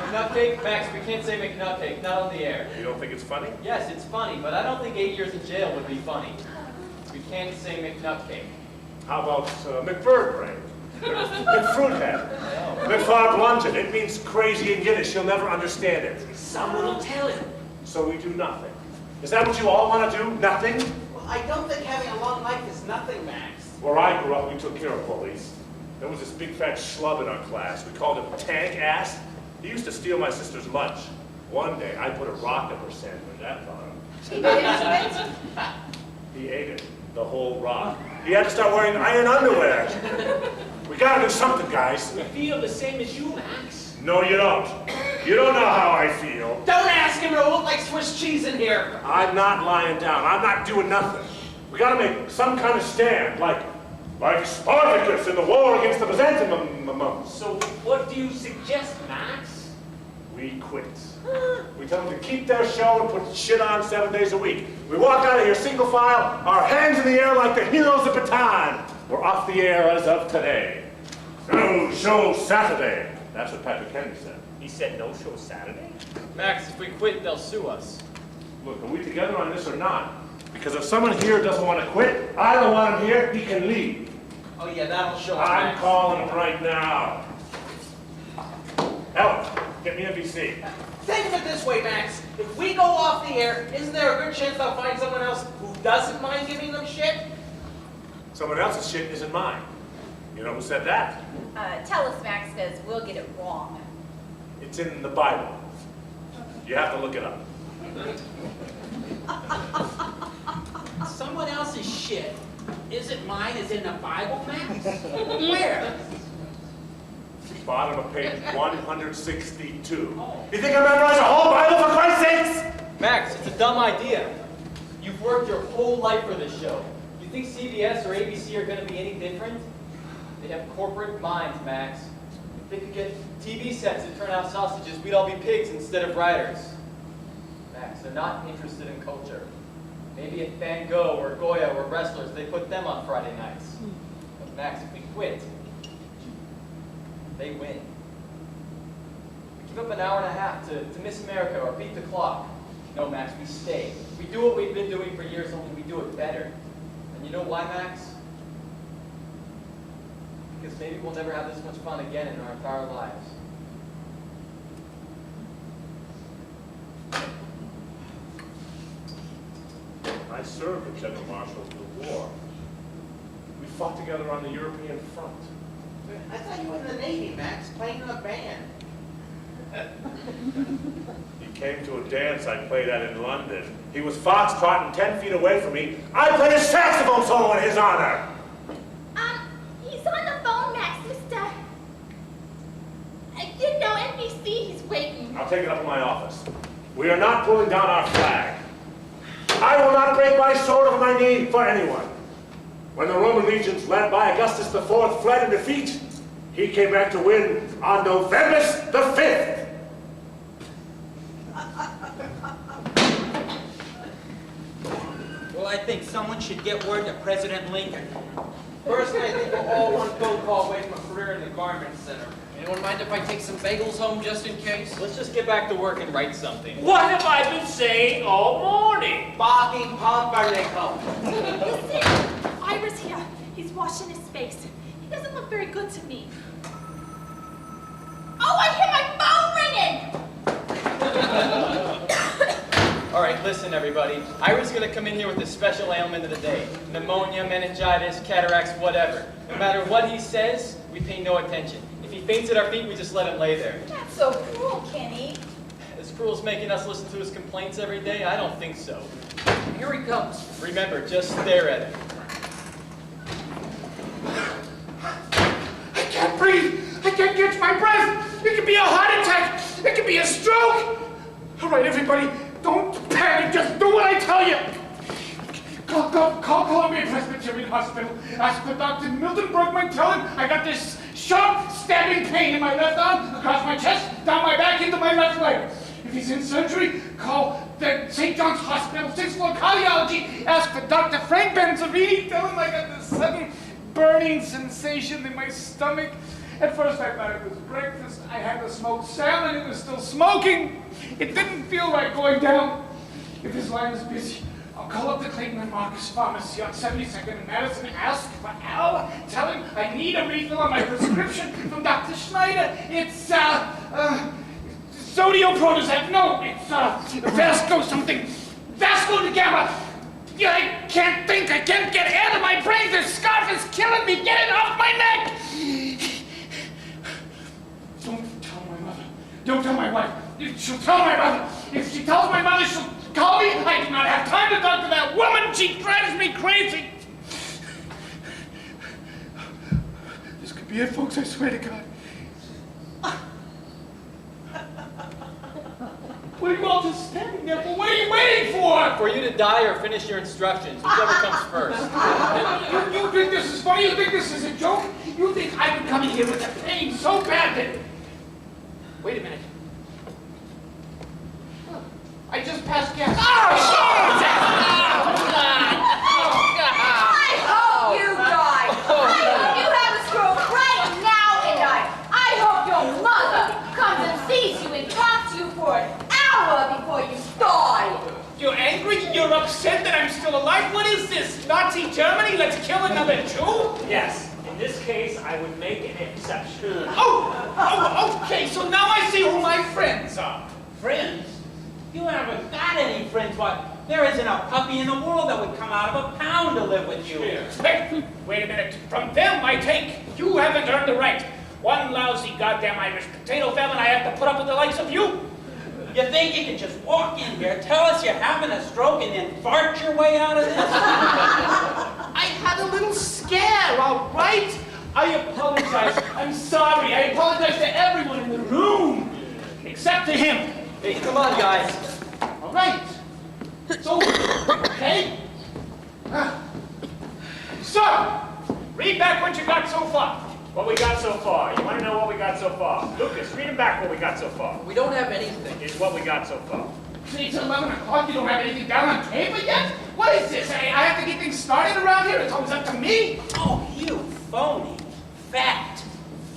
Speaker 5: McNutcake? Max, we can't say McNutcake, not on the air.
Speaker 7: You don't think it's funny?
Speaker 5: Yes, it's funny, but I don't think 8 years in jail would be funny. We can't say McNutcake.
Speaker 7: How about McBirdbrain? McFruithead? McFarblungin? It means crazy in Yiddish. You'll never understand it.
Speaker 3: Someone will tell him.
Speaker 7: So we do nothing. Is that what you all want to do? Nothing?
Speaker 2: Well, I don't think having a long life is nothing, Max.
Speaker 7: Where I grew up, we took care of bullies. There was this big fat schlub in our class. We called him Tank Ass. He used to steal my sister's lunch. One day, I put a rock in her sandwich. That got him.
Speaker 6: He bit into it.
Speaker 7: He ate it, the whole rock. He had to start wearing iron underwear. We gotta do something, guys.
Speaker 3: We feel the same as you, Max.
Speaker 7: No, you don't. You don't know how I feel.
Speaker 2: Don't ask him to look like Swiss cheese in here.
Speaker 7: I'm not lying down. I'm not doing nothing. We gotta make some kind of stand, like Spartacus in the war against the Byzantium.
Speaker 3: So what do you suggest, Max?
Speaker 7: We quit. We tell them to keep their show and put shit on 7 days a week. We walk out of here single file, our hands in the air like the heroes of Bataan. We're off the air as of today. No show Saturday. That's what Patrick Henry said.
Speaker 3: He said no show Saturday?
Speaker 5: Max, if we quit, they'll sue us.
Speaker 7: Look, are we together on this or not? Because if someone here doesn't want to quit, I don't want him here, he can leave.
Speaker 2: Oh yeah, that'll show us.
Speaker 7: I'm
Speaker 2: Max.
Speaker 7: calling him right now. Ellen, get me NBC.
Speaker 2: Think of it this way, Max. If we go off the air, isn't there a good chance I'll find someone else who doesn't mind giving them shit?
Speaker 7: Someone else's shit isn't mine. You know who said that?
Speaker 6: Tell us, Max, because we'll get it wrong.
Speaker 7: It's in the Bible. You have to look it up.
Speaker 4: Someone else's shit isn't mine, is in the Bible, Max? Where?
Speaker 7: Bottom of page 162. You think I memorize a whole Bible, for Christ's sakes?
Speaker 5: Max, it's a dumb idea. You've worked your whole life for this show. You think CBS or ABC are going to be any different? They have corporate minds, Max. If they could get TV sets and turn out sausages, we'd all be pigs instead of writers. Max, they're not interested in culture. Maybe if Van Gogh or Goya were wrestlers, they put them on Friday nights. But Max, if we quit, they win. We give up an hour and a half to Miss America or beat the clock. No, Max, we stay. We do what we've been doing for years, only we do it better. And you know why, Max? Because maybe we'll never have this much fun again in our entire lives.
Speaker 7: I served with General Marshall through the war. We fought together on the European front.
Speaker 2: I thought you were in the Navy, Max, playing in a band.
Speaker 7: He came to a dance I played at in London. He was foxtrotting 10 feet away from me. I played a saxophone solo in his honor.
Speaker 6: He's on the phone, Max, Mr. I didn't know NBC, he's waiting.
Speaker 7: I'll take it up in my office. We are not pulling down our flag. I will not break my sword over my knee for anyone. When the Roman legions led by Augustus IV fled in defeat, he came back to win on November the 5th.
Speaker 4: Well, I think someone should get word to President Lincoln.
Speaker 2: Personally, I think we're all one phone call away from a career in the garment center.
Speaker 1: Anyone mind if I take some bagels home just in case?
Speaker 5: Let's just get back to work and write something.
Speaker 3: What have I been saying all morning?
Speaker 2: Barking Pomparico.
Speaker 6: Listen, Ira's here. He's washing his face. He doesn't look very good to me. Oh, I hear my phone ringing!
Speaker 5: All right, listen, everybody. Ira's going to come in here with a special ailment of the day. Pneumonia, meningitis, cataracts, whatever. No matter what he says, we pay no attention. If he faints at our feet, we just let him lay there.
Speaker 6: That's so cruel, Kenny.
Speaker 5: As cruel as making us listen to his complaints every day? I don't think so.
Speaker 1: Here he comes.
Speaker 5: Remember, just stare at him.
Speaker 8: I can't breathe. I can't catch my breath. It could be a heart attack. It could be a stroke. All right, everybody, don't panic. Just do what I tell you. Call Columbia Presbyterian Hospital. Ask for Dr. Milton Bergman. Tell him I got this sharp stabbing pain in my left arm, across my chest, down my back, into my left leg. If he's in surgery, call the St. John's Hospital, 6th floor cardiology. Ask for Dr. Frank Benzarini. Tell him I got this sudden burning sensation in my stomach. At first I thought it was breakfast. I had to smoke salmon. It was still smoking. It didn't feel like going down. If his line is busy, I'll call up the Clayton and Marcus Pharmacy on 72nd and Madison. Ask for Al. Tell him I need a refill on my prescription from Dr. Schneider. It's, Zodial Prozac. No, it's, Vasco something. Vasco da Gama. Yeah, I can't think. I can't get it out of my brain. This scarf is killing me. Get it off my neck. Don't tell my mother. Don't tell my wife. She'll tell my mother. If she tells my mother, she'll call me. I do not have time to talk to that woman. She drives me crazy. This could be it, folks. I swear to God. What are you all just standing there for? What are you waiting for?
Speaker 5: For you to die or finish your instructions, whichever comes first.
Speaker 8: You think this is funny? You think this is a joke? You think I would come in here with the pain so bad that... Wait a minute. you're upset that I'm still alive? What is this? Nazi Germany? Let's kill another Jew?
Speaker 3: Yes, in this case, I would make an exception.
Speaker 8: Oh, okay, so now I see who my friends are.
Speaker 4: Friends? You haven't got any friends, but there isn't a puppy in the world that would come out of a pound to live with you.
Speaker 8: Hey, wait a minute. From them, I take you haven't earned the right. One lousy goddamn Irish potato famine, I have to put up with the likes of you.
Speaker 4: You think you can just walk in here, tell us you're having a stroke, and then fart your way out of this?
Speaker 8: I had a little scare, all right? I apologize. I'm sorry. I apologize to everyone in the room, except to him.
Speaker 5: Hey, come on, guys.
Speaker 8: All right. So, okay? So, read back what you got so far.
Speaker 3: What we got so far. You want to know what we got so far? Lucas, read him back what we got so far.
Speaker 1: We don't have anything.
Speaker 3: It's what we got so far.
Speaker 8: It's 11 o'clock. You don't have anything down on paper yet? What is this? I have to get things started around here? It's always up to me?
Speaker 4: Oh, you phony, fat,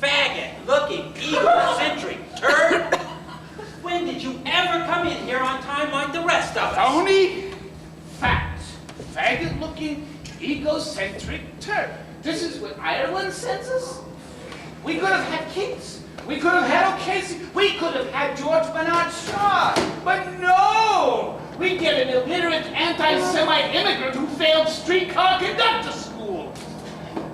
Speaker 4: faggot-looking, egocentric turd. When did you ever come in here on time like the rest of us?
Speaker 8: Phony, fat, faggot-looking, egocentric turd. This is what Ireland sends us? We could have had kings. We could have had O'Casey. We could have had George Bernard Shaw. But no! We get an illiterate anti-Semite immigrant who failed streetcar conductor school.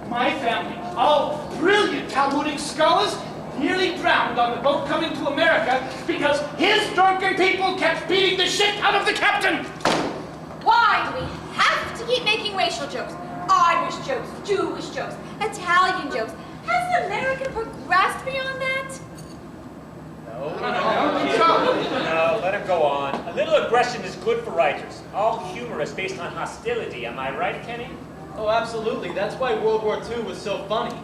Speaker 8: My family, all brilliant Talmudic scholars, nearly drowned on the boat coming to America because his drunken people kept beating the shit out of the captain.
Speaker 6: Why do we have to keep making racial jokes? Irish jokes, Jewish jokes, Italian jokes. Has America progressed beyond that?
Speaker 3: No, let him go on. A little aggression is good for writers. All humor is based on hostility. Am I right, Kenny?
Speaker 5: Oh, absolutely. That's why World War II was so funny.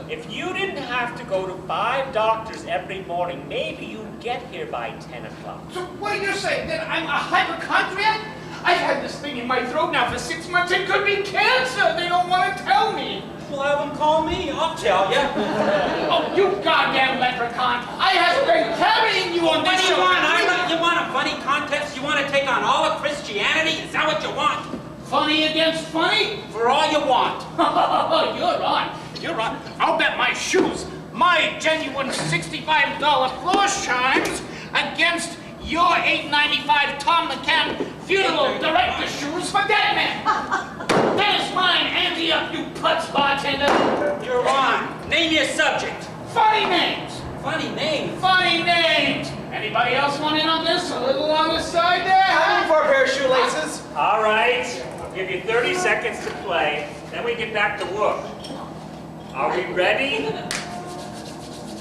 Speaker 3: If you didn't have to go to 5 doctors every morning, maybe you'd get here by 10 o'clock.
Speaker 8: So what are you saying? That I'm a hypochondriac? I've had this thing in my throat now for 6 months. It could be cancer. They don't want to tell me.
Speaker 4: Well, have them call me. I'll tell you.
Speaker 8: Oh, you goddamn leprechaun. I have been carrying you on
Speaker 4: What
Speaker 8: this
Speaker 4: do you
Speaker 8: show.
Speaker 4: want? You want a funny contest? You want to take on all of Christianity? Is that what you want?
Speaker 8: Funny against funny?
Speaker 4: For all you want.
Speaker 8: You're on. You're on. I'll bet my shoes, my genuine $65 floor chimes against your $8.95 Tom McCann funeral director shoes for that man. That is mine. Ante up, you putz bartender.
Speaker 4: You're on. Name your subject.
Speaker 8: Funny names.
Speaker 4: Funny name.
Speaker 8: Funny names. Anybody else want in on this? A little on the side there, huh?
Speaker 5: For a pair of shoelaces.
Speaker 3: All right, I'll give you 30 seconds to play, then we get back to work. Are we ready?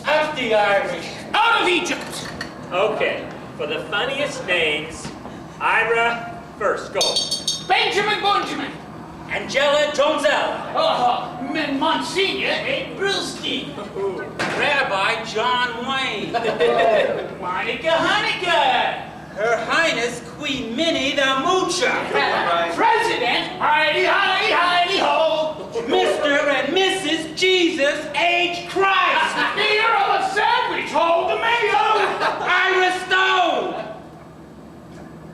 Speaker 8: Out the Irish. Out of Egypt.
Speaker 3: Okay, for the funniest names, Ira first, go.
Speaker 8: Benjamin.
Speaker 4: Angela Jonesell.
Speaker 8: Monsignor Abrilski.
Speaker 4: Rabbi John Wayne.
Speaker 8: Monica Honecker.
Speaker 4: Her Highness Queen Minnie the Moocher.
Speaker 8: President Heidi-Ho.
Speaker 4: Mr. and Mrs. Jesus H. Christ.
Speaker 8: The hero of sandwich, hold the mayo.
Speaker 4: Ira Stone.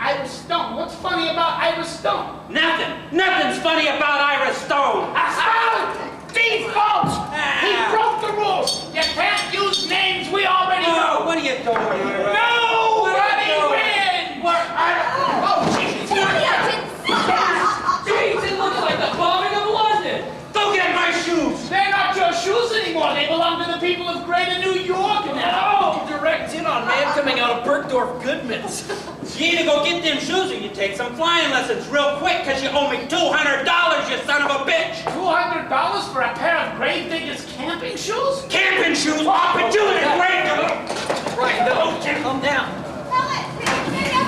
Speaker 8: Ira Stone. What's funny about Ira Stone?
Speaker 4: Nothing. Nothing's funny about Ira Stone.
Speaker 8: Default! He broke the rules. You can't use names we already know.
Speaker 4: Oh, what are you doing, Ira?
Speaker 8: Nobody wins! Oh, jeez.
Speaker 6: Danny, I didn't see that!
Speaker 1: Jeez, it looks like the bombing of London.
Speaker 4: Go get my shoes.
Speaker 8: They're not your shoes anymore. They belong to the people of Greater New York now.
Speaker 1: Oh, direct in on man coming out of Bergdorf Goodman's.
Speaker 4: You either go get them shoes or you take some flying lessons real quick because you owe me $200, you son of a bitch.
Speaker 8: $200 for a pair of Gravediggers camping shoes?
Speaker 4: Camping shoes? But you in a great
Speaker 1: Right, no, calm down.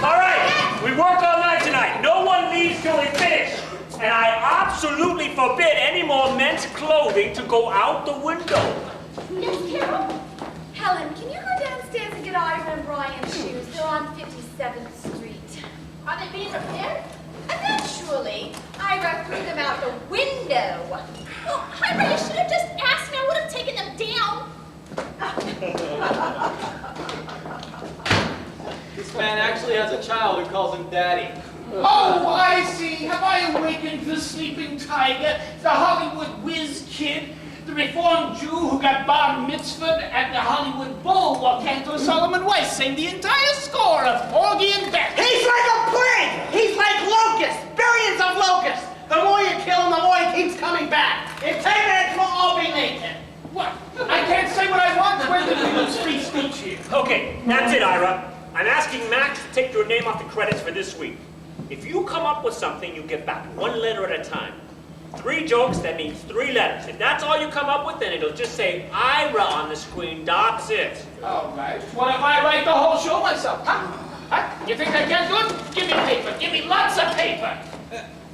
Speaker 3: All right, we worked all night tonight. No one leaves till we finish. And I absolutely forbid any more men's clothing to go out the window.
Speaker 6: Yes, Carol? Helen, can you go downstairs and get Ira and Brian's shoes? They're on 57th Street. Are they being repaired? Eventually. Ira threw them out the window.
Speaker 9: Well, Ira, you should have just asked me. I would have taken them down.
Speaker 5: This man actually has a child who calls him Daddy.
Speaker 8: Oh, I see. Have I awakened the sleeping tiger, the Hollywood whiz kid, the reformed Jew who got bar mitzvahed at the Hollywood Bowl while Cantor Solomon West sang the entire score of Porgy and Bess?
Speaker 2: He's like a plague! He's like locusts! Billions of locusts! The more you kill him, the more he keeps coming back. If 10 minutes, we'll all be naked.
Speaker 8: What? I can't say what I want. Where's the little free speech here?
Speaker 3: Okay, that's it, Ira. I'm asking Max to take your name off the credits for this week. If you come up with something, you get back one letter at a time. 3 jokes, that means 3 letters. If that's all you come up with, then it'll just say Ira on the screen, that's it.
Speaker 8: All right. What if I write the whole show myself, huh? Huh? You think I can't do it? Give me paper. Give me lots of paper.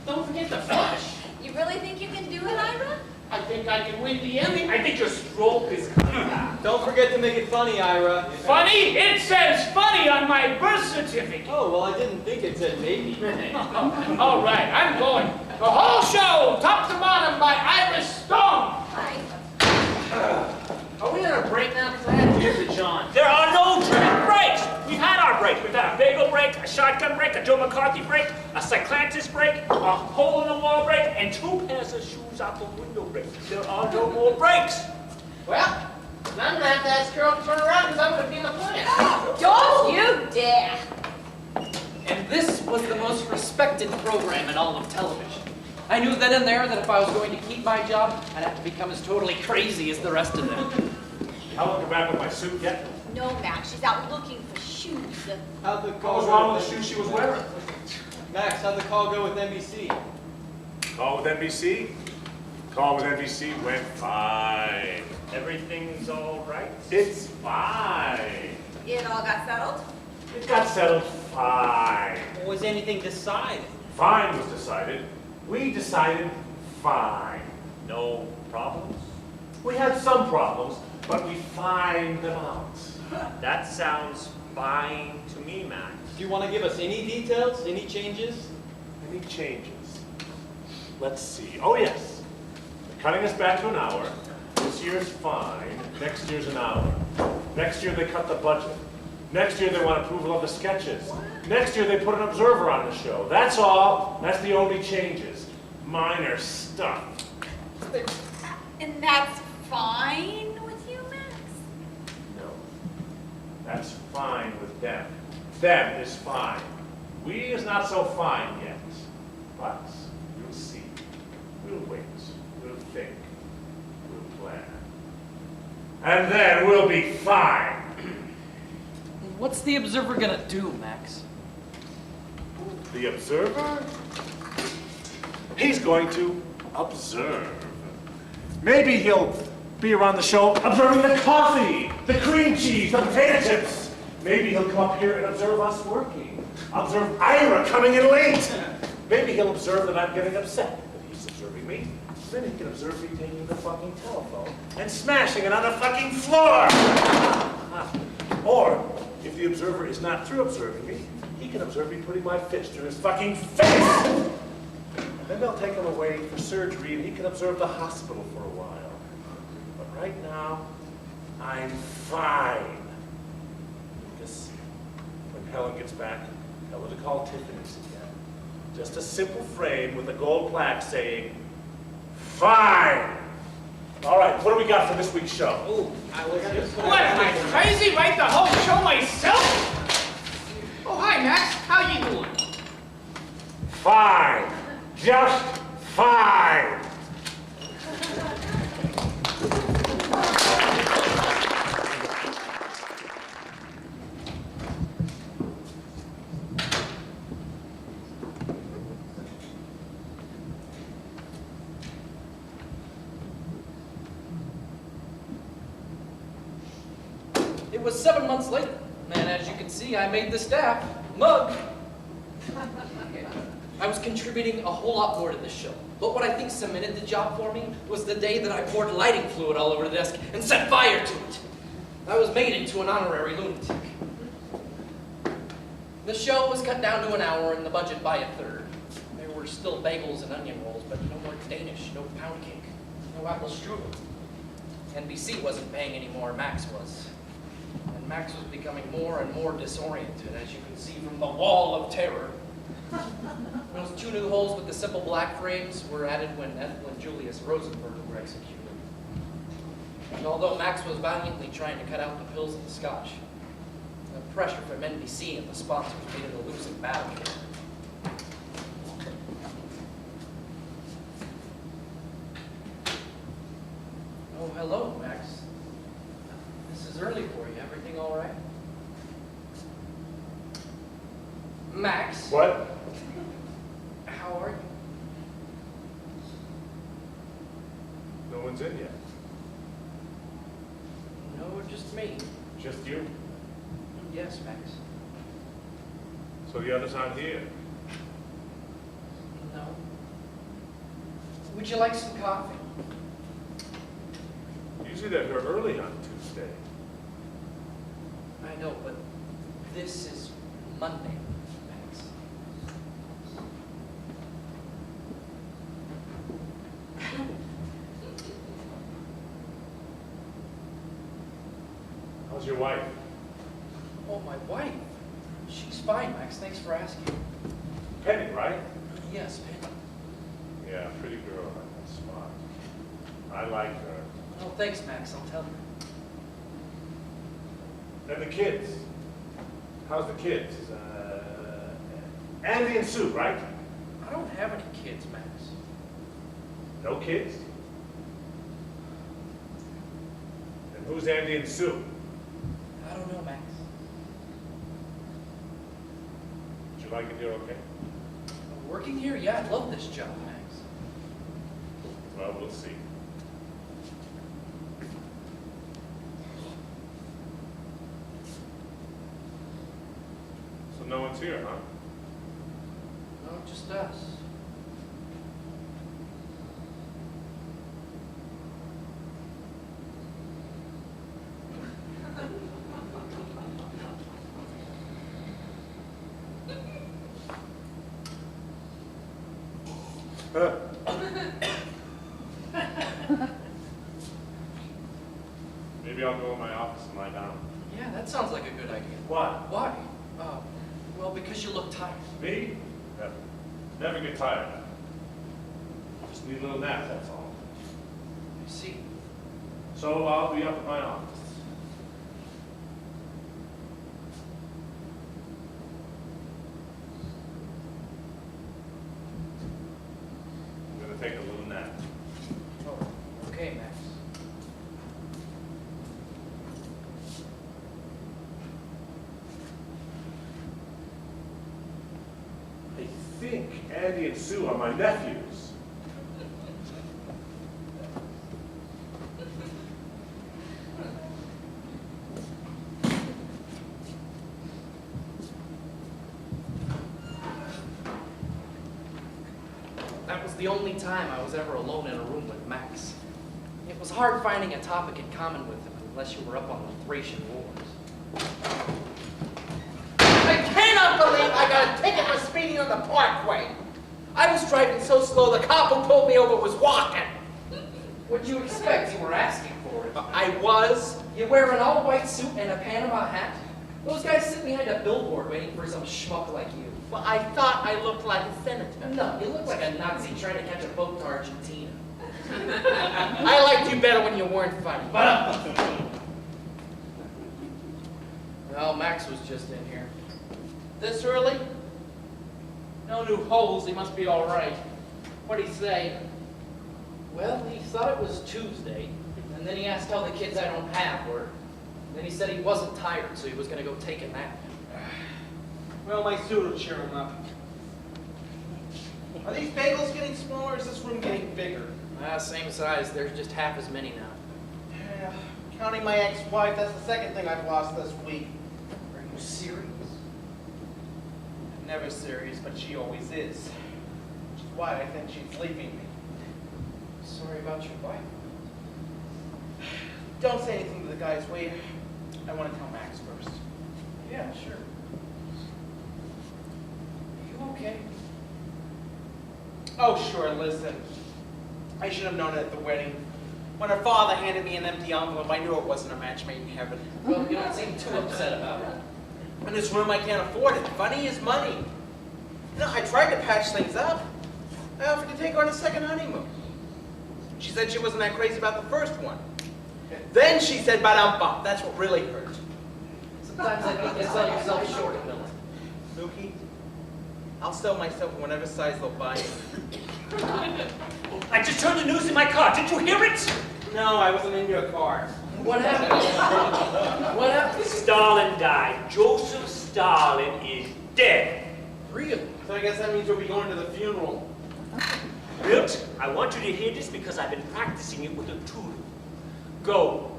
Speaker 8: Don't forget the flush.
Speaker 6: You really think you can do it, Ira?
Speaker 8: I think I can win the Emmy. I think your stroke is coming back.
Speaker 5: Don't forget to make it funny, Ira.
Speaker 8: Funny? It says funny on my birth certificate.
Speaker 5: Oh, well, I didn't think it said maybe.
Speaker 8: All right, I'm going. The whole show, top to bottom, by Ira Stone.
Speaker 1: Are we on a break now? Because I had to hear the John.
Speaker 3: There are no drink breaks. We've had our break. We've had a bagel break, a shotgun break, a Joe McCarthy break, a Cyclantis break, a hole-in-the-wall break, and 2 pairs of shoes out the window break. There are no more breaks.
Speaker 2: Well, I'm gonna have to ask Carol to turn around because I'm gonna be in the plant.
Speaker 6: Don't you dare!
Speaker 1: And this was the most respected program in all of television. I knew then and there that if I was going to keep my job, I'd have to become as totally crazy as the rest of them.
Speaker 7: Helen, come back with my suit yet?
Speaker 9: No, Max, she's out looking for shoes.
Speaker 5: How'd the
Speaker 7: What
Speaker 5: call
Speaker 7: was wrong with the shoes she was wearing?
Speaker 5: Max, how'd the call go with NBC?
Speaker 7: Call with NBC? Call with NBC went fine.
Speaker 3: Everything's all right?
Speaker 7: It's fine.
Speaker 6: It all got settled?
Speaker 7: It got settled fine.
Speaker 4: Was anything decided?
Speaker 7: Fine was decided. We decided fine.
Speaker 3: No problems?
Speaker 7: We had some problems, but we fined them out.
Speaker 3: That sounds fine to me, Max.
Speaker 5: Do you want to give us any details? Any changes?
Speaker 7: Any changes? Let's see. Oh, yes. They're cutting us back to an hour. This year's fine. Next year's an hour. Next year they cut the budget. Next year they want approval of the sketches. Next year they put an observer on the show. That's all. That's the only changes. Minor stuff.
Speaker 6: And that's fine with you, Max?
Speaker 7: No. That's fine with them. Them is fine. We is not so fine yet. But we'll see. We'll wait. We'll think. We'll plan. And then we'll be fine.
Speaker 1: What's the Observer gonna do, Max?
Speaker 7: The observer? He's going to observe. Maybe he'll be around the show observing the coffee, the cream cheese, the potato chips. Maybe he'll come up here and observe us working. Observe Ira coming in late. Maybe he'll observe that I'm getting upset that he's observing me. Then he can observe me taking the fucking telephone and smashing it on the fucking floor. Or, if the observer is not through observing me, he can observe me putting my fist through his fucking face. Then they'll take him away for surgery and he can observe the hospital for a while. But right now, I'm fine. Because when Helen gets back, tell her to call Tiffany's again. Just a simple frame with a gold plaque saying, fine. All right, what do we got for this week's show?
Speaker 4: Oh, I was just...
Speaker 8: What, am I crazy? Write the whole show myself? Oh, hi, Max. How you doing?
Speaker 7: Fine. Just fine.
Speaker 1: It was 7 months later, and as you can see, I made the staff mug. I was contributing a whole lot more to this show, but what I think cemented the job for me was the day that I poured lighting fluid all over the desk and set fire to it. I was made into an honorary lunatic. The show was cut down to an hour and the budget by a third. There were still bagels and onion rolls, but no more Danish, no pound cake, no apple strudel. NBC wasn't paying anymore, Max was. And Max was becoming more and more disoriented, as you can see from the wall of terror. Those 2 new holes with the simple black frames were added when Ethel and Julius Rosenberg were executed. And although Max was valiantly trying to cut out the pills and the scotch, the pressure from NBC and the sponsors made it a losing battle. Oh, hello, Max. This is early for you. Everything all right? Max?
Speaker 7: What?
Speaker 1: How are you?
Speaker 7: No one's in yet.
Speaker 1: No, just me.
Speaker 7: Just you.
Speaker 1: Yes, Max.
Speaker 7: So the others aren't here.
Speaker 1: No. Would you like some coffee?
Speaker 7: Usually they're here early on Tuesday.
Speaker 1: I know, but this is Monday, Max.
Speaker 7: How's your wife?
Speaker 1: Oh, my wife. She's fine, Max. Thanks for asking.
Speaker 7: Penny, right?
Speaker 1: Yes, Penny.
Speaker 7: Yeah, pretty girl. That's smart. I like her.
Speaker 1: Oh, thanks, Max. I'll tell her.
Speaker 7: And the kids. How's the kids? Andy and Sue, right?
Speaker 1: I don't have any kids, Max.
Speaker 7: No kids? And who's Andy and Sue?
Speaker 1: I don't know, Max.
Speaker 7: Would you like it here, okay?
Speaker 1: Working here? Yeah, I love this job, Max.
Speaker 7: Well, we'll see. So no one's here, huh?
Speaker 1: No, just us.
Speaker 7: Maybe I'll go in my office and lie down.
Speaker 1: Yeah, that sounds like a good idea.
Speaker 7: Why?
Speaker 1: Why? Well, because you look tired.
Speaker 7: Me? Never. Never get tired. Just need a little nap, that's all.
Speaker 1: I see.
Speaker 7: So I'll be up at my office. I'm gonna take a little nap.
Speaker 1: Oh, okay, Max.
Speaker 7: I think Andy and Sue are my nephews.
Speaker 1: That was the only time I was ever alone in a room with Max. It was hard finding a topic in common with him unless you were up on the Thracian Wars.
Speaker 2: I cannot believe I got a ticket for speeding on the parkway. I was driving so slow, the cop who pulled me over was walking.
Speaker 1: What'd you expect? You were asking for it.
Speaker 2: I was.
Speaker 1: You wear an all-white suit and a Panama hat? Those guys sit behind a billboard waiting for some schmuck like you.
Speaker 2: Well, I thought I looked like a senator.
Speaker 1: No, you look like a Nazi trying to catch a boat to Argentina.
Speaker 2: I liked you better when you weren't funny.
Speaker 1: Well, Max was just in here.
Speaker 2: This early? No new holes, he must be all right. What'd he say?
Speaker 1: Well, he thought it was Tuesday, and then he asked how the kids I don't have were. Then he said he wasn't tired, so he was going to go take a nap.
Speaker 2: Well, my suit will cheer him up. Are these bagels getting smaller, or is this room getting bigger?
Speaker 1: Same size. There's just half as many now.
Speaker 2: Yeah, counting my ex-wife, that's the second thing I've lost this week.
Speaker 1: Are you serious?
Speaker 2: Never serious, but she always is. Which is why I think she's leaving me.
Speaker 1: Sorry about your wife.
Speaker 2: Don't say anything to the guys, Wade. I want to tell Max first.
Speaker 1: Yeah, sure. Are you okay?
Speaker 2: Oh, sure, listen. I should have known it at the wedding. When her father handed me an empty envelope, I knew it wasn't a match made in heaven.
Speaker 1: Well, you don't seem too upset about it.
Speaker 2: In this room, I can't afford it. Money is money. You know, I tried to patch things up. I offered to take her on a second honeymoon. She said she wasn't that crazy about the first one. Then she said, "Ba-dum-bum." That's what really hurt.
Speaker 1: Sometimes I think you sell yourself short, Miller.
Speaker 2: Lukey, I'll sell myself in whatever size they'll buy me.
Speaker 3: I just heard the news in my car. Did you hear it?
Speaker 2: No, I wasn't in your car.
Speaker 1: What happened? What happened?
Speaker 3: Stalin died. Joseph Stalin is dead.
Speaker 1: Really?
Speaker 2: So I guess that means we'll be going to the funeral.
Speaker 3: Milt, I want you to hear this because I've been practicing it with a tutor. Go.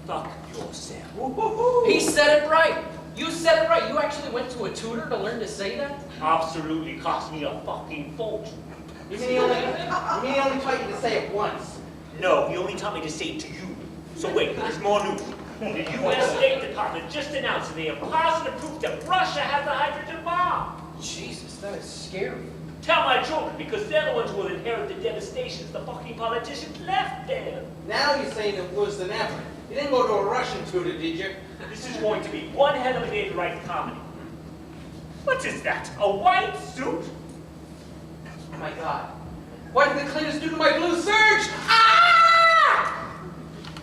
Speaker 3: Fuck yourself.
Speaker 1: He said it right. You said it right. You actually went to a tutor to learn to say that?
Speaker 3: Absolutely cost me a fucking fortune.
Speaker 2: You mean he only taught you to say it once?
Speaker 3: No, he only taught me to say it to you. So wait, there's more news. The U.S. State Department just announced that they have positive proof that Russia has a hydrogen bomb.
Speaker 1: Jesus, that is scary.
Speaker 3: Tell my children, because they're the ones who will inherit the devastations the fucking politicians left there.
Speaker 2: Now you're saying it worse than ever. You didn't go to a Russian tutor, did you?
Speaker 3: This is going to be one hell of a day to write comedy. What is that? A white suit?
Speaker 2: Oh my God. What did the cleaners do to my blue serge? Ah!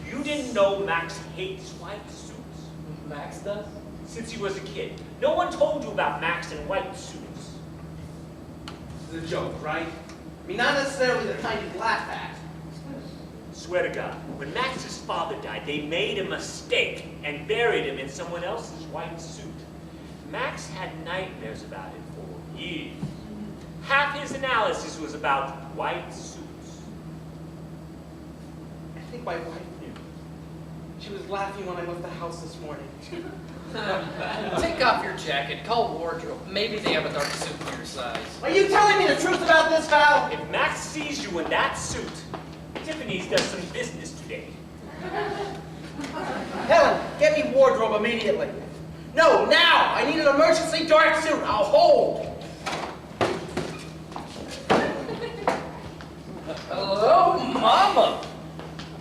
Speaker 3: You didn't know Max hates white suits?
Speaker 1: Max does?
Speaker 3: Since he was a kid. No one told you about Max and white suits.
Speaker 2: It's a joke, right? I mean, not necessarily the kind you'd laugh at.
Speaker 3: Swear to God, when Max's father died, they made a mistake and buried him in someone else's white suit. Max had nightmares about it for years. Half his analysis was about white suits.
Speaker 2: I think my wife knew. She was laughing when I left the house this morning.
Speaker 1: Take off your jacket, call wardrobe. Maybe they have a dark suit for your size.
Speaker 2: Are you telling me the truth about this, Val?
Speaker 3: If Max sees you in that suit, Tiffany's does some business today.
Speaker 2: Helen, get me wardrobe immediately. No, now! I need an emergency dark suit. I'll hold.
Speaker 1: Hello, Mama.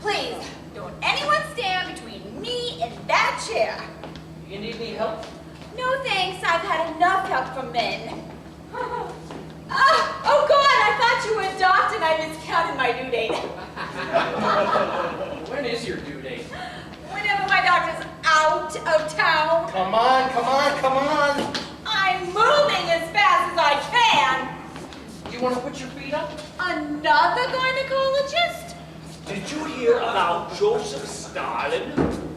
Speaker 6: Please, don't anyone stand between me and that chair.
Speaker 1: You need any help?
Speaker 6: No thanks, I've had enough help from men. Oh God, I thought you were a doctor and I miscounted my due date.
Speaker 1: When is your due date?
Speaker 6: Whenever my doctor's out of town,
Speaker 2: Come on, come on, come on.
Speaker 6: I'm moving as fast as I can.
Speaker 1: Do you want to put your feet up?
Speaker 6: Another gynecologist?
Speaker 3: Did you hear about Joseph Stalin?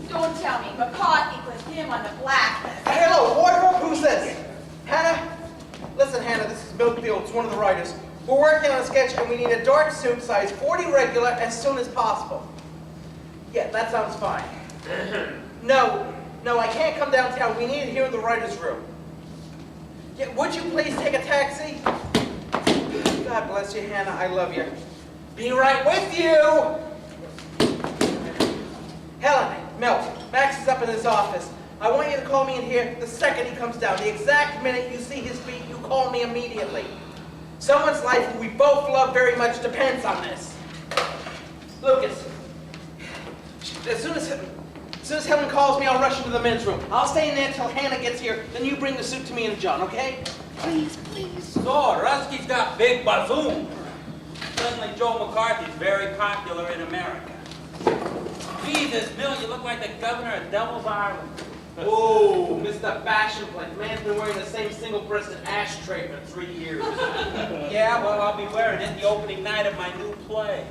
Speaker 6: Don't tell me McCartney put him on the blacklist.
Speaker 2: Hello, wardrobe, who's this? Hannah? Listen, Hannah, this is Milt Fields, one of the writers. We're working on a sketch and we need a dark suit, size 40 regular, as soon as possible. Yeah, that sounds fine. No, I can't come downtown. We need it here in the writer's room. Yeah, would you please take a taxi? God bless you, Hannah. I love you. Be right with you! Helen, Milt, Max is up in his office. I want you to call me in here the second he comes down. The exact minute you see his feet, you call me immediately. Someone's life who we both love very much depends on this. Lucas, as soon as Helen calls me, I'll rush into the men's room. I'll stay in there till Hannah gets here, then you bring the suit to me and John, okay? Please, please.
Speaker 4: So, Rusky's got big bazzoon. Suddenly Joe McCarthy's very popular in America. Jesus, Bill, you look like the governor of Devil's Island.
Speaker 2: Oh, Mr. Fashion Plate. Man's been wearing the same single-breasted ashtray for 3 years.
Speaker 4: Yeah, well, I'll be wearing it the opening night of my new play.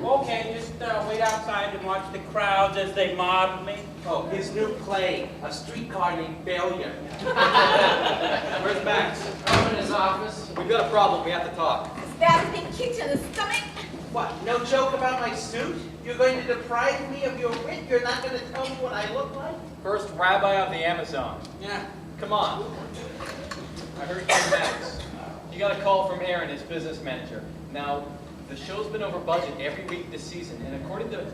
Speaker 4: Okay, just wait outside and watch the crowds as they mob me.
Speaker 2: Oh, his new play, A Streetcar Named Failure. Where's Max?
Speaker 1: I'm in his office.
Speaker 5: We've got a problem. We have to talk.
Speaker 6: As bad as being kicked in the stomach.
Speaker 2: What, no joke about my suit? You're going to deprive me of your wit? You're not going to tell me what I look like?
Speaker 5: First rabbi of the Amazon.
Speaker 4: Yeah.
Speaker 5: Come on. I heard from Max. You got a call from Aaron, his business manager. Now, the show's been over budget every week this season, and according to...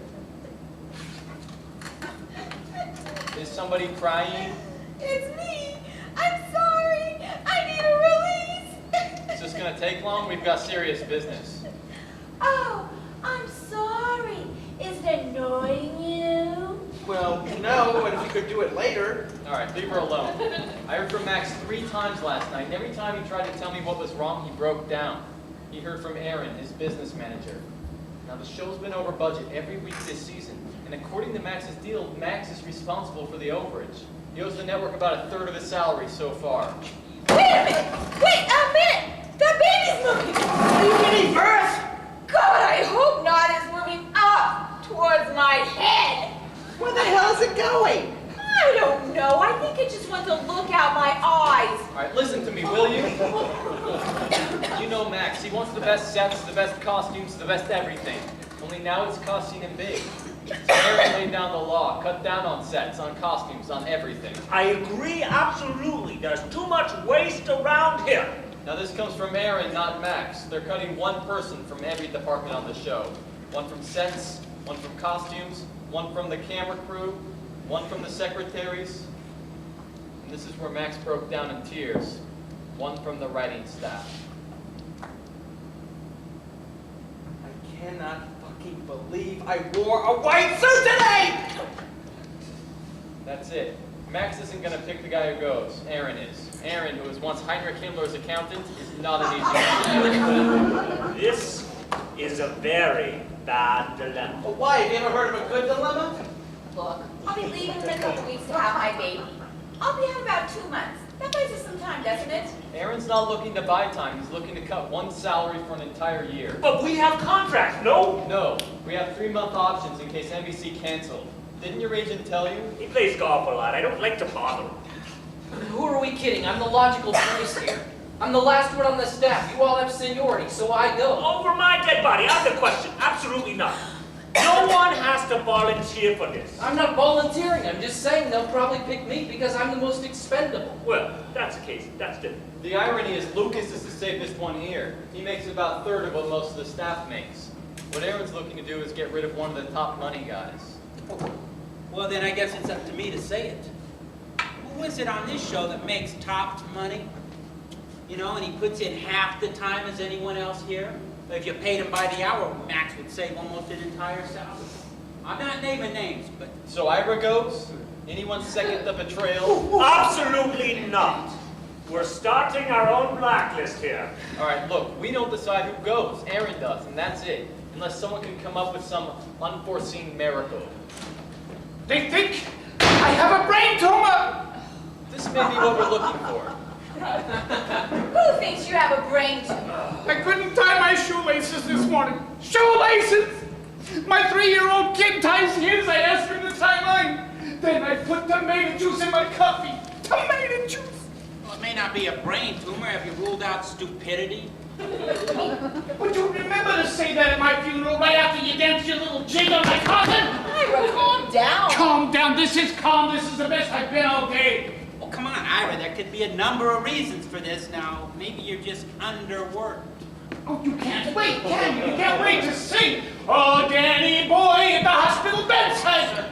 Speaker 5: Is somebody crying?
Speaker 6: It's me. I'm sorry. I need a release.
Speaker 5: Is this gonna take long? We've got serious business.
Speaker 6: Oh, I'm sorry.
Speaker 9: annoying you?
Speaker 2: Well, no, and we could do it later.
Speaker 5: All right, leave her alone. I heard from Max 3 times last night, and every time he tried to tell me what was wrong, he broke down. He heard from Aaron, his business manager. Now, the show's been over budget every week this season, and according to Max's deal, Max is responsible for the overage. He owes the network about 1/3 of his salary so far.
Speaker 6: Wait a minute! Wait a minute! That baby's moving!
Speaker 2: Are you giving birth?
Speaker 6: God, I hope not. It's moving up towards my head.
Speaker 2: Where the hell is it going?
Speaker 6: I don't know. I think it just wants to look out my eyes.
Speaker 5: All right, listen to me, will you? You know Max. He wants the best sets, the best costumes, the best everything. Only now it's costing him big. So Aaron laid down the law, cut down on sets, on costumes, on everything.
Speaker 3: I agree absolutely. There's too much waste around here.
Speaker 5: Now this comes from Aaron, not Max. They're cutting one person from every department on the show. One from sets, one from costumes, one from the camera crew, one from the secretaries. And this is where Max broke down in tears. One from the writing staff.
Speaker 2: I cannot fucking believe I wore a white suit today!
Speaker 5: That's it. Max isn't going to pick the guy who goes. Aaron is. Aaron, who was once Heinrich Himmler's accountant, is not an easy man.
Speaker 3: This is a very bad dilemma.
Speaker 2: Well, why? Have you ever heard of a good dilemma?
Speaker 6: Look, I'll be leaving for a couple weeks to have my baby. I'll be out about 2 months. That buys us some time, doesn't it?
Speaker 5: Aaron's not looking to buy time. He's looking to cut one salary for an entire year.
Speaker 3: But we have contracts, no?
Speaker 5: No, we have 3-month options in case NBC canceled. Didn't your agent tell you?
Speaker 3: He plays golf a lot. I don't like to bother him.
Speaker 1: Who are we kidding? I'm the logical choice here. I'm the last one on the staff. You all have seniority, so I go.
Speaker 3: Over my dead body. I have the question. Absolutely not. No one has to volunteer for this.
Speaker 1: I'm not volunteering. I'm just saying they'll probably pick me because I'm the most expendable.
Speaker 3: Well, that's the case. That's different.
Speaker 5: The irony is Lucas is the safest one here. He makes about 1/3 of what most of the staff makes. What Aaron's looking to do is get rid of one of the top money guys.
Speaker 4: Well, then I guess it's up to me to say it. Who is it on this show that makes top money? You know, and he puts in half the time as anyone else here? If you paid him by the hour, Max would save almost an entire salary. I'm not naming names, but...
Speaker 5: So Ira goes? Anyone second the betrayal?
Speaker 3: Absolutely not. We're starting our own blacklist here.
Speaker 5: All right, look, we don't decide who goes. Aaron does, and that's it. Unless someone can come up with some unforeseen miracle.
Speaker 8: They think I have a brain tumor!
Speaker 5: This may be what we're looking for.
Speaker 6: Who thinks you have a brain tumor?
Speaker 8: I couldn't tie my shoelaces this morning. Shoelaces! My 3-year-old kid ties his. I asked her to tie mine. Then I put tomato juice in my coffee. Tomato juice!
Speaker 4: Well, it may not be a brain tumor. Have you ruled out stupidity?
Speaker 8: Would you remember to say that at my funeral right after you danced your little jig on my coffin?
Speaker 6: Ira, calm down.
Speaker 8: Calm down. This is calm. This is the best I've been all day.
Speaker 4: Oh, come on, Ira. There could be a number of reasons for this now. Maybe you're just underworked.
Speaker 8: Oh, you can't wait, can you? You can't wait to sing. Oh, Danny boy at the hospital bedside.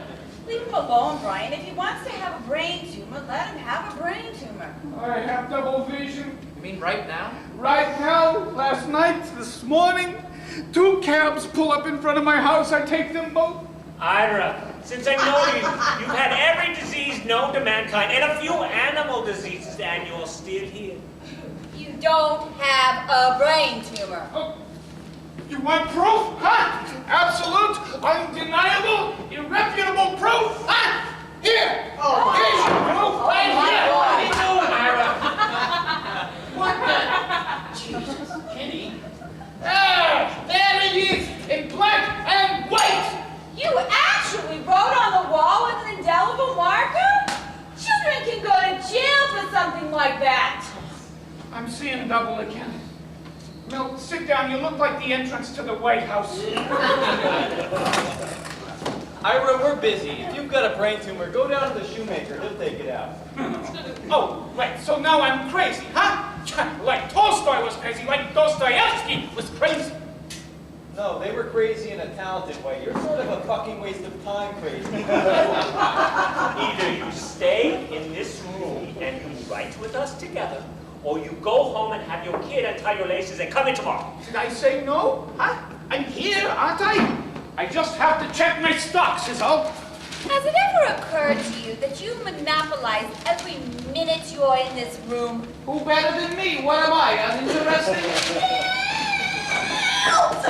Speaker 6: Leave him alone, Brian. If he wants to have a brain tumor, let him have a brain tumor.
Speaker 8: I have double vision.
Speaker 1: You mean right now?
Speaker 8: Right now, last night, this morning, 2 cabs pull up in front of my house. I take them both.
Speaker 3: Ira, since I know you, you've had every disease known to mankind and a few animal diseases, and you're still here.
Speaker 6: You don't have a brain tumor.
Speaker 8: Oh, you want proof? Huh? Absolute, undeniable, irrefutable proof? Huh? Here!
Speaker 2: Oh,
Speaker 8: Here's your proof right here!
Speaker 1: What are you doing, Ira?
Speaker 8: What the?
Speaker 1: Jesus, Kenny.
Speaker 8: Ah, there he is, in black and white!
Speaker 6: You actually wrote on the wall with an indelible marker? Children can go to jail for something like that.
Speaker 8: I'm seeing double again. Milt, sit down. You look like the entrance to the White House.
Speaker 5: Ira, we're busy. If you've got a brain tumor, go down to the shoemaker. He'll take it out.
Speaker 8: Oh, right. So now I'm crazy, huh? Like Tolstoy was crazy, like Dostoevsky was crazy.
Speaker 5: No, they were crazy in a talented way. You're sort of a fucking waste of time crazy.
Speaker 3: Either you stay in this room and you write with us together, or you go home and have your kid untie your laces and come in tomorrow.
Speaker 8: Did I say no? Huh? I'm here, aren't I? I just have to check my stocks, is all.
Speaker 6: Has it ever occurred to you that you monopolize every minute you're in this room?
Speaker 8: Who better than me? What am I, uninteresting?
Speaker 9: Help!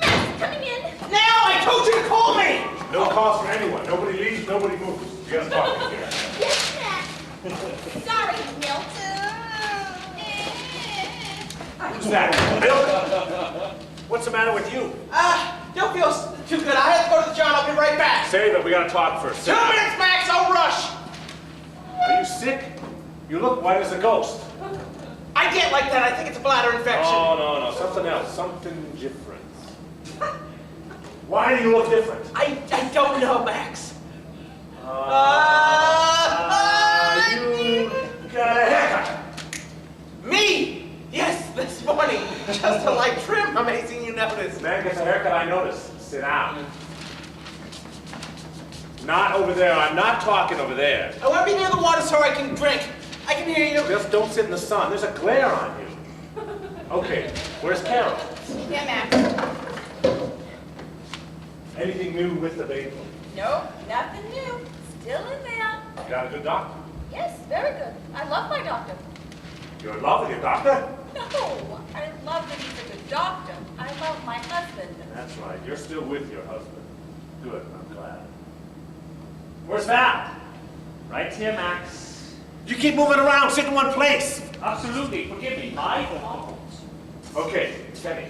Speaker 9: Max coming in.
Speaker 2: Now, I told you to call me!
Speaker 7: No calls for anyone. Nobody leaves, nobody moves. You gotta talk in here.
Speaker 9: Yes, Max. Sorry, Milt.
Speaker 7: Who's that? Bill? What's the matter with you?
Speaker 2: Don't feel too good. I have to go to the John. I'll be right back.
Speaker 7: Save it. We gotta talk first.
Speaker 2: 2 minutes, Max. I'll rush.
Speaker 7: Are you sick? You look white as a ghost.
Speaker 2: I get like that. I think it's a bladder infection.
Speaker 7: Oh, no. Something else. Something different. Why do you look different?
Speaker 2: I don't know, Max.
Speaker 7: You got a haircut.
Speaker 2: Me? Yes, this morning. Just a light trim. Amazing you noticed.
Speaker 7: Man gets a haircut, I notice. Sit down. Not over there. I'm not talking over there.
Speaker 2: I want to be near the water so I can drink. I can hear you.
Speaker 7: Just don't sit in the sun. There's a glare on you. Okay, where's Carol?
Speaker 6: Yeah, Max.
Speaker 7: Anything new with the baby?
Speaker 6: Nope, nothing new. Still in there.
Speaker 7: Got a good doctor?
Speaker 6: Yes, very good. I love my doctor.
Speaker 7: You're in love with your doctor?
Speaker 6: No, I love that he's a good doctor. I love my husband.
Speaker 7: That's right. You're still with your husband. Good, I'm glad. Where's Val?
Speaker 3: Right here, Max.
Speaker 7: You keep moving around. Sit in one place.
Speaker 3: Absolutely. Forgive me. My fault.
Speaker 7: Okay, Kenny.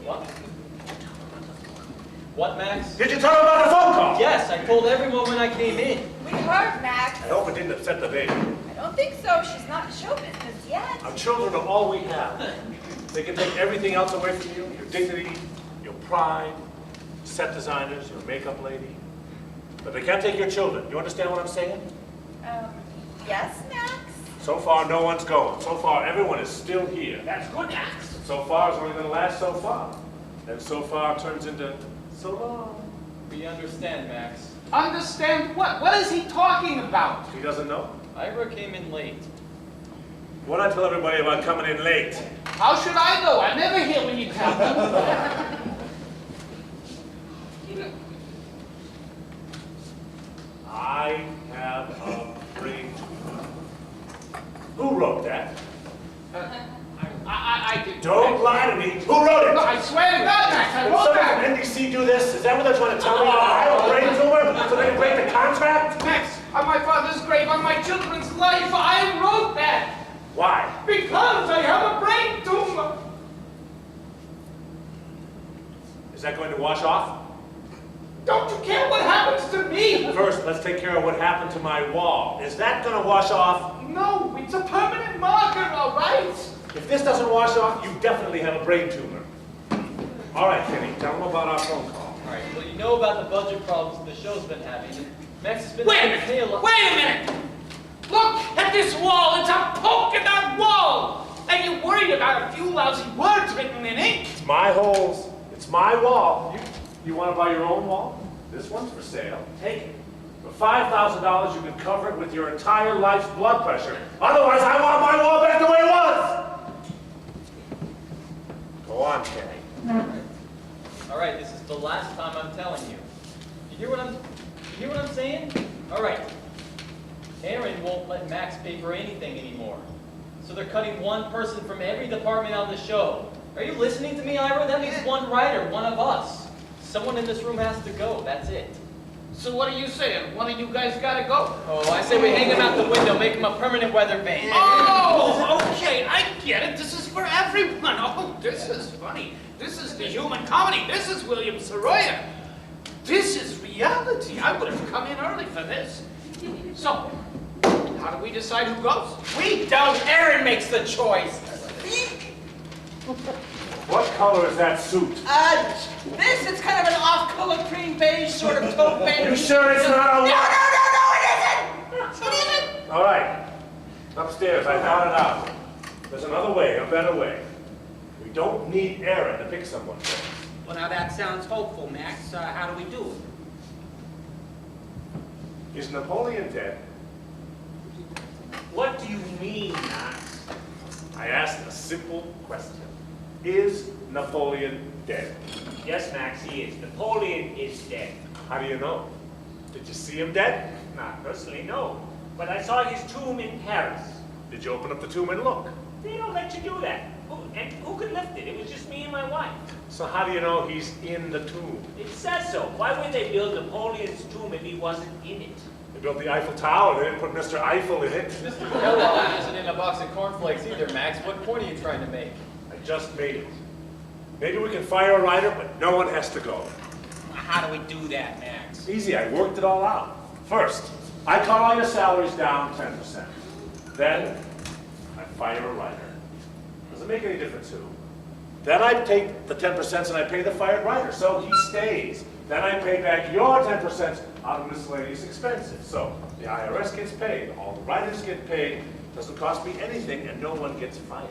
Speaker 5: What? What, Max?
Speaker 7: Did you tell him about the phone call?
Speaker 5: Yes, I told everyone when I came in.
Speaker 6: We heard, Max.
Speaker 7: I hope it didn't upset the baby.
Speaker 6: I don't think so. She's not in show business yet.
Speaker 7: Our children are all we have. They can take everything else away from you, your dignity, your pride, set designers, your makeup lady. But they can't take your children. You understand what I'm saying?
Speaker 6: Yes, Max?
Speaker 7: So far, no one's going. So far, everyone is still here.
Speaker 3: That's good, Max.
Speaker 7: So far, it's only going to last so far. And so far turns into so long.
Speaker 5: We understand, Max.
Speaker 8: Understand what? What is he talking about?
Speaker 7: He doesn't know.
Speaker 5: Ira came in late.
Speaker 7: What I tell everybody about coming in late?
Speaker 8: How should I know? I never hear when you tell them.
Speaker 7: I have a brain tumor. Who wrote that?
Speaker 8: I did.
Speaker 7: Don't lie to me. Who wrote it?
Speaker 8: No, I swear to God, Max, I
Speaker 7: Did
Speaker 8: wrote
Speaker 7: someone
Speaker 8: that.
Speaker 7: from NBC do this? Is that what they're trying to tell me? I have a brain tumor so they can break the contract?
Speaker 8: Max, on my father's grave, on my children's life, I wrote that.
Speaker 7: Why?
Speaker 8: Because I have a brain tumor.
Speaker 7: Is that going to wash off?
Speaker 8: Don't you care what happens to me?
Speaker 7: First, let's take care of what happened to my wall. Is that going to wash off?
Speaker 8: No, it's a permanent marker, all right?
Speaker 7: If this doesn't wash off, you definitely have a brain tumor. All right, Kenny, tell them about our phone call.
Speaker 5: All right, well, you know about the budget problems the show's been having. Max has been
Speaker 8: Wait a
Speaker 5: having to pay a
Speaker 8: minute,
Speaker 5: lot.
Speaker 8: wait a minute. Look at this wall, it's a polka dot wall. And you're worried about a few lousy words written in ink.
Speaker 7: It's my holes. It's my wall. You want to buy your own wall? This one's for sale. Take it. For $5,000, you can cover it with your entire life's blood pressure. Otherwise, I want my wall back the way it was. Go on, Kenny.
Speaker 5: All right, this is the last time I'm telling you. You hear what I'm saying? All right. Aaron won't let Max pay for anything anymore. So they're cutting one person from every department on the show. Are you listening to me, Ira? That means one writer, one of us. Someone in this room has to go. That's it.
Speaker 8: So what are you saying? One of you guys gotta go?
Speaker 5: Oh, I say we hang him out the window, make him a permanent weather vane.
Speaker 8: Oh, okay, I get it. This is for everyone. Oh, this is funny. This is the human comedy. This is William Saroya. This is reality. I would have come in early for this. So, how do we decide who goes?
Speaker 2: We don't. Aaron makes the choice.
Speaker 7: What color is that suit?
Speaker 2: This is kind of an off-color cream beige sort of taupe beige.
Speaker 7: You sure it's not a...
Speaker 2: No, it isn't! It isn't!
Speaker 7: All right. Upstairs, I found it out. There's another way, a better way. We don't need Aaron to pick someone for us.
Speaker 4: Well, now that sounds hopeful, Max. How do we do it?
Speaker 7: Is Napoleon dead?
Speaker 3: What do you mean, Max?
Speaker 7: I asked a simple question. Is Napoleon dead.
Speaker 3: Yes, Max, he is. Napoleon is dead.
Speaker 7: How do you know? Did you see him dead?
Speaker 3: Not personally, no. But I saw his tomb in Paris.
Speaker 7: Did you open up the tomb and look?
Speaker 3: They don't let you do that. And who could lift it? It was just me and my wife.
Speaker 7: So how do you know he's in the tomb?
Speaker 3: It says so. Why would they build Napoleon's tomb if he wasn't in it?
Speaker 7: They built the Eiffel Tower, they didn't put Mr. Eiffel in it.
Speaker 5: Mr. Kellogg isn't in a box of cornflakes either, Max. What point are you trying to make?
Speaker 7: I just made it. Maybe we can fire a writer, but no one has to go.
Speaker 4: How do we do that, Max?
Speaker 7: Easy, I worked it all out. First, I cut all your salaries down 10%. Then, I fire a writer. Doesn't make any difference who. Then I take the 10% and I pay the fired writer, so he stays. Then I pay back your 10% out of miscellaneous expenses. So the IRS gets paid, all the writers get paid, doesn't cost me anything, and no one gets fired.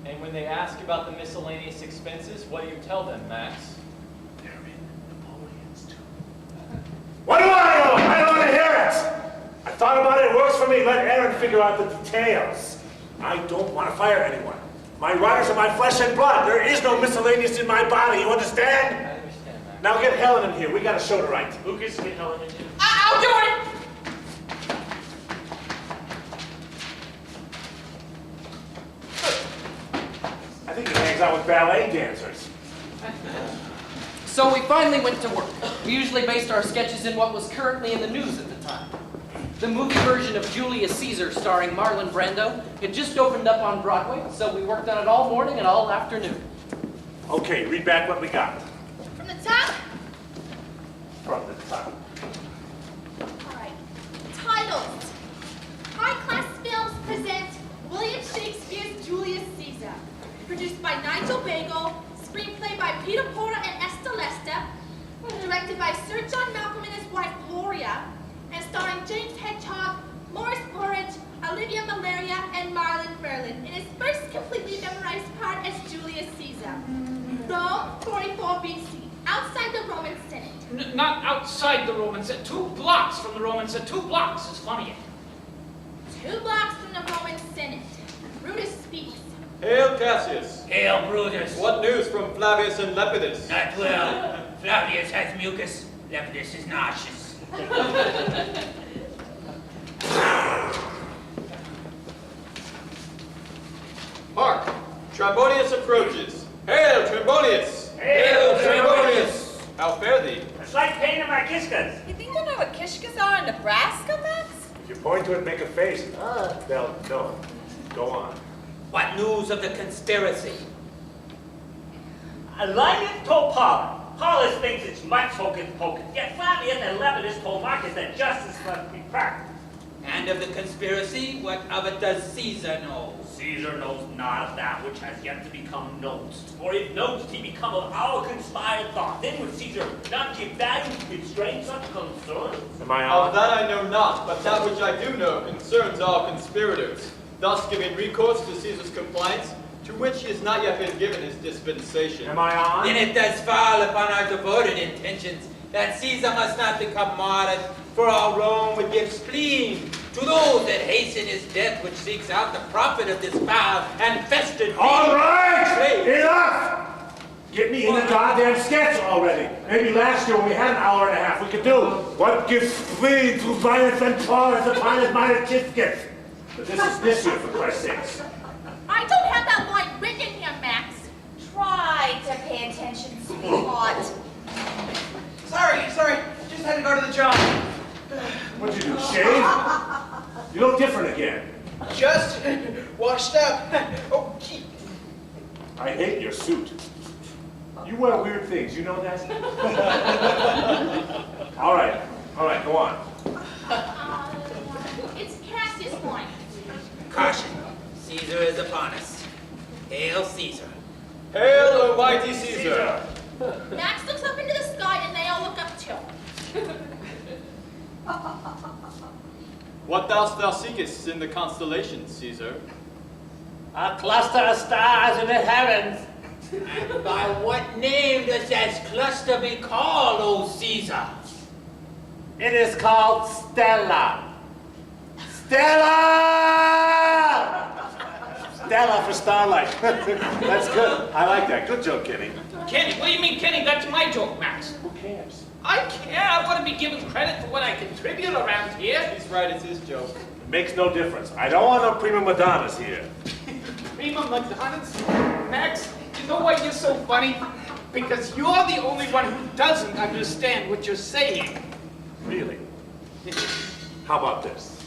Speaker 5: And when they ask about the miscellaneous expenses, what do you tell them, Max?
Speaker 7: They're in Napoleon's tomb. What do I know? I don't want to hear it! I thought about it, it works for me. Let Aaron figure out the details. I don't want to fire anyone. My writers are my flesh and blood. There is no miscellaneous in my body, you understand?
Speaker 5: I understand, Max.
Speaker 7: Now get Helen in here. We got a show to write.
Speaker 3: Lucas, get Helen in here.
Speaker 6: I'll do it!
Speaker 7: I think he hangs out with ballet dancers.
Speaker 1: So we finally went to work. We usually based our sketches in what was currently in the news at the time. The movie version of Julius Caesar starring Marlon Brando had just opened up on Broadway, so we worked on it all morning and all afternoon.
Speaker 7: Okay, read back what we got.
Speaker 9: From the top?
Speaker 7: From the top.
Speaker 9: All right. Titles. High-class films present William Shakespeare's Julius Caesar. Produced by Nigel Bagel. Screenplay by Peter Porter and Esther Lester. Directed by Sir John Malcolm and his wife Gloria. And starring James Hedgehog, Morris Burridge, Olivia Malaria, and Marlon Merlin in his first completely memorized part as Julius Caesar. Rome, 44 BC, outside the Roman Senate.
Speaker 8: Not outside the Roman Senate. 2 blocks from the Roman Senate. 2 blocks is funny.
Speaker 9: 2 blocks from the Roman Senate. Brutus speaks.
Speaker 5: Hail, Cassius.
Speaker 4: Hail, Brutus.
Speaker 5: What news from Flavius and Lepidus?
Speaker 4: Not well. Flavius has mucus. Lepidus is nauseous.
Speaker 5: Hark! Trombonius approaches. Hail, Trombonius!
Speaker 3: Hail,
Speaker 4: Trombonius!
Speaker 5: How fare thee?
Speaker 3: It's like painting my Kishkas.
Speaker 6: You think they know what kishkas are in Nebraska, Max?
Speaker 7: If you point to it and make a face, they'll know. Go on.
Speaker 4: What news of the conspiracy?
Speaker 3: Linus told Paulus. Paulus thinks it's much hocus pocus. Yet Flavius and Lepidus told Marcus that justice must be practiced.
Speaker 4: And of the conspiracy, what of it does Caesar know?
Speaker 3: Caesar knows not of that which has yet to become known. For if known he become of our conspired thought, then would Caesar not give value to constrain such concerns?
Speaker 7: Am I
Speaker 5: Of
Speaker 7: on?
Speaker 5: that I know not, but that which I do know concerns all conspirators, thus giving recourse to Caesar's compliance, to which he has not yet been given his dispensation.
Speaker 7: Am I on?
Speaker 4: Then it does fall upon our devoted intentions that Caesar must not become martyred, for our Rome would give spleen to those that hasten his death, which seeks out the profit of this foul and festered
Speaker 7: All right!
Speaker 4: Hey.
Speaker 7: Enough! Get me in the goddamn sketch already. Maybe last year when we had an hour and a half, we could do what gives spleen to violence and claws upon his minor kiskets. But this is this year, for Christ's sakes.
Speaker 9: I don't have that line written here, Max.
Speaker 6: Try to pay attention, sweetheart.
Speaker 2: Sorry, just had to go to the job.
Speaker 7: What'd you do, shave? You look different again.
Speaker 2: Just washed up. Oh, gee.
Speaker 7: I hate your suit. You wear weird things, you know that? All right, go on.
Speaker 9: It's Cassius' line.
Speaker 4: Caution, Caesar is upon us. Hail Caesar.
Speaker 5: Hail, almighty Caesar!
Speaker 9: Max looks up into the sky and they all look up too.
Speaker 5: What dost thou seekest in the constellations, Caesar?
Speaker 4: A cluster of stars in the heavens. And by what name does that cluster be called, O Caesar?
Speaker 7: It is called Stella. Stella! Stella for starlight. That's good. I like that. Good joke, Kenny.
Speaker 8: Kenny, what do you mean, Kenny? That's my joke, Max.
Speaker 7: Who cares?
Speaker 8: I care. I want to be given credit for what I contribute around here.
Speaker 5: He's right, it's his joke.
Speaker 7: It makes no difference. I don't want no prima madonnas here.
Speaker 8: Prima Madonnas? Max, you know why you're so funny? Because you're the only one who doesn't understand what you're saying.
Speaker 7: Really? How about this?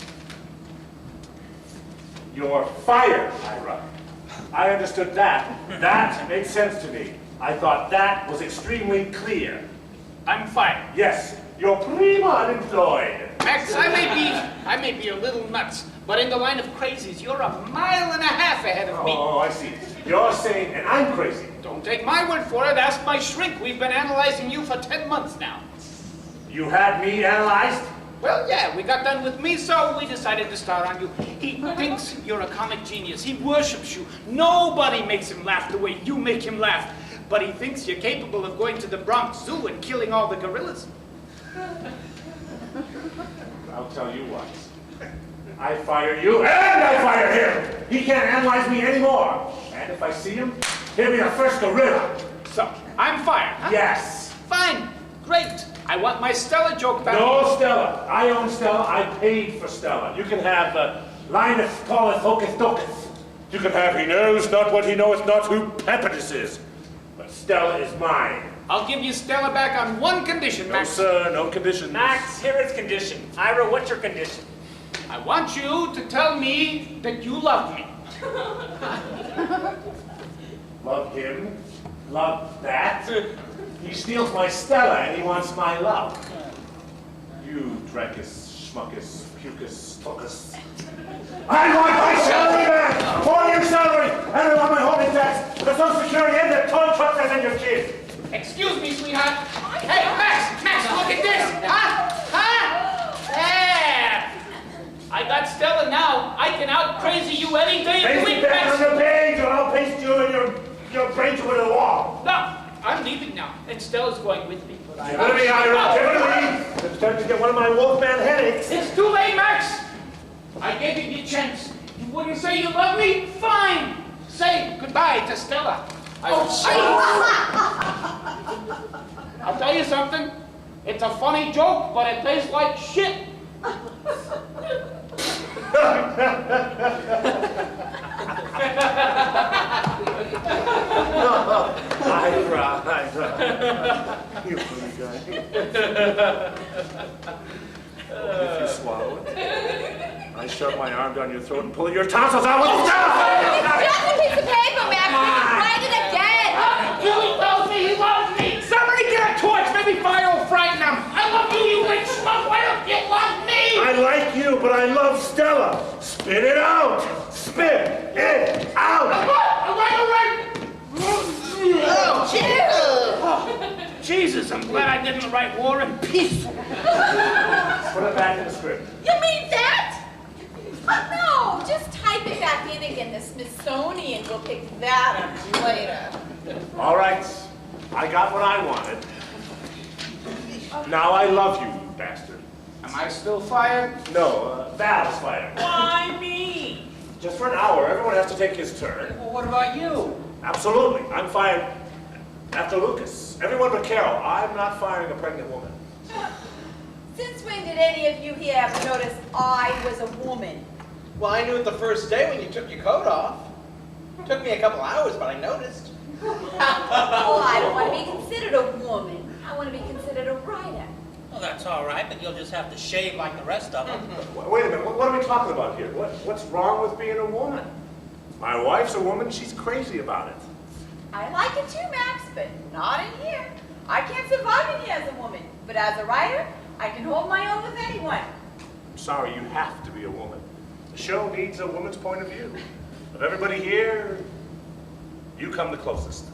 Speaker 7: You're fired, Ira. I understood that. That made sense to me. I thought that was extremely clear.
Speaker 8: I'm fired.
Speaker 7: Yes, you're prima unemployed.
Speaker 8: Max, I may be a little nuts, but in the line of crazies, you're a mile and a half ahead of me.
Speaker 7: Oh, I see. You're saying, and I'm crazy.
Speaker 8: Don't take my word for it. Ask my shrink. We've been analyzing you for 10 months now.
Speaker 7: You had me analyzed?
Speaker 8: Well, yeah, we got done with me, so we decided to start on you. He thinks you're a comic genius. He worships you. Nobody makes him laugh the way you make him laugh. But he thinks you're capable of going to the Bronx Zoo and killing all the gorillas.
Speaker 7: I'll tell you what. I fire you and I fire him. He can't analyze me anymore. And if I see him, he'll be the first gorilla.
Speaker 8: So, I'm fired, huh?
Speaker 7: Yes.
Speaker 8: Fine. Great. I want my Stella joke back.
Speaker 7: No, Stella. I own Stella. I paid for Stella. You can have Linus calleth hocus docus. You can have he knows not what he knoweth not who Pepidus is. But Stella is mine.
Speaker 8: I'll give you Stella back on one condition,
Speaker 7: No,
Speaker 8: Max.
Speaker 7: sir. No conditions.
Speaker 3: Max, here is condition. Ira, what's your condition?
Speaker 8: I want you to tell me that you love me.
Speaker 7: Love him. Love that. He steals my Stella and he wants my love. You Drecus, Schmuckus, Pucus, Fuckus. I want my salary back! 4 years salary! And I want my holding tax, the Social Security, and the tow truck that's in your kid!
Speaker 8: Excuse me, sweetheart. Hey, Max, look at this. Huh? There. I got Stella now. I can out-crazy you any day of the
Speaker 7: Paste
Speaker 8: week,
Speaker 7: it back
Speaker 8: Max.
Speaker 7: on the page or I'll paste you and your brain to the wall.
Speaker 8: No, I'm leaving now, and Stella's going with me.
Speaker 7: Give it to me, Ira. Give it to me. It's time to get one of my Wolfman headaches.
Speaker 8: It's too late, Max. I gave you the chance. You wouldn't say you love me? Fine. Say goodbye to Stella. I'll tell you something. It's a funny joke, but it tastes like shit.
Speaker 7: Ira. You funny guy. If you swallow it, I shove my arm down your throat and pull your tonsils out with
Speaker 6: Just a piece of paper, Max. We can write it again.
Speaker 8: Billy tells me he loves me. Somebody get a torch. Maybe fire will frighten him. I love you, you rich schmuck. Why don't you love me?
Speaker 7: I like you, but I love Stella. Spit it out. Spit it out.
Speaker 8: All right. Jesus, I'm glad I didn't write War and Peace.
Speaker 7: Put it back in the script.
Speaker 6: You mean that? No, just type it back in again. The Smithsonian will pick that up later.
Speaker 7: All right. I got what I wanted. Now I love you, you bastard.
Speaker 8: Am I still fired?
Speaker 7: No, Val's fired.
Speaker 4: Why me?
Speaker 7: Just for an hour. Everyone has to take his turn.
Speaker 4: Well, what about you?
Speaker 7: Absolutely. I'm fired after Lucas. Everyone but Carol. I'm not firing a pregnant woman.
Speaker 6: Since when did any of you here ever notice I was a woman?
Speaker 2: Well, I knew it the first day when you took your coat off. Took me a couple hours, but I noticed.
Speaker 6: Oh, I don't want to be considered a woman. I want to be considered a writer.
Speaker 4: Well, that's all right, but you'll just have to shave like the rest of them.
Speaker 7: Wait a minute. What are we talking about here? What's wrong with being a woman? My wife's a woman. She's crazy about it.
Speaker 6: I like it too, Max, but not in here. I can't survive in here as a woman, but as a writer, I can hold my own with anyone.
Speaker 7: I'm sorry, you have to be a woman. The show needs a woman's point of view. Of everybody here, you come the closest.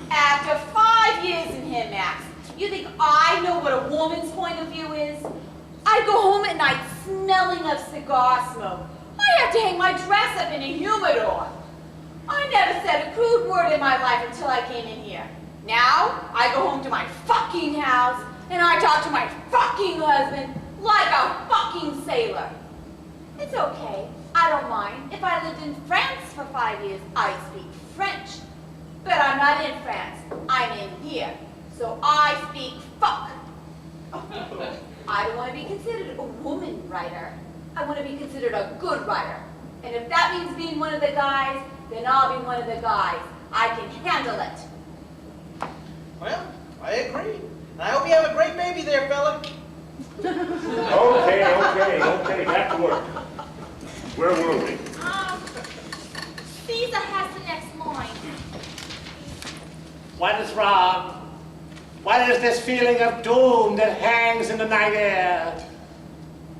Speaker 6: After 5 years in here, Max, you think I know what a woman's point of view is? I go home at night smelling of cigar smoke. I have to hang my dress up in a humidor. I never said a crude word in my life until I came in here. Now, I go home to my fucking house, and I talk to my fucking husband like a fucking sailor. It's okay. I don't mind. If I lived in France for 5 years, I speak French. But I'm not in France. I'm in here. So I speak fuck. I don't want to be considered a woman writer. I want to be considered a good writer. And if that means being one of the guys, then I'll be one of the guys. I can handle it.
Speaker 2: Well, I agree. And I hope you have a great baby there, fella.
Speaker 7: Okay, back to work. Where were we?
Speaker 9: Caesar has the next line.
Speaker 7: What is wrong? What is this feeling of doom that hangs in the night air?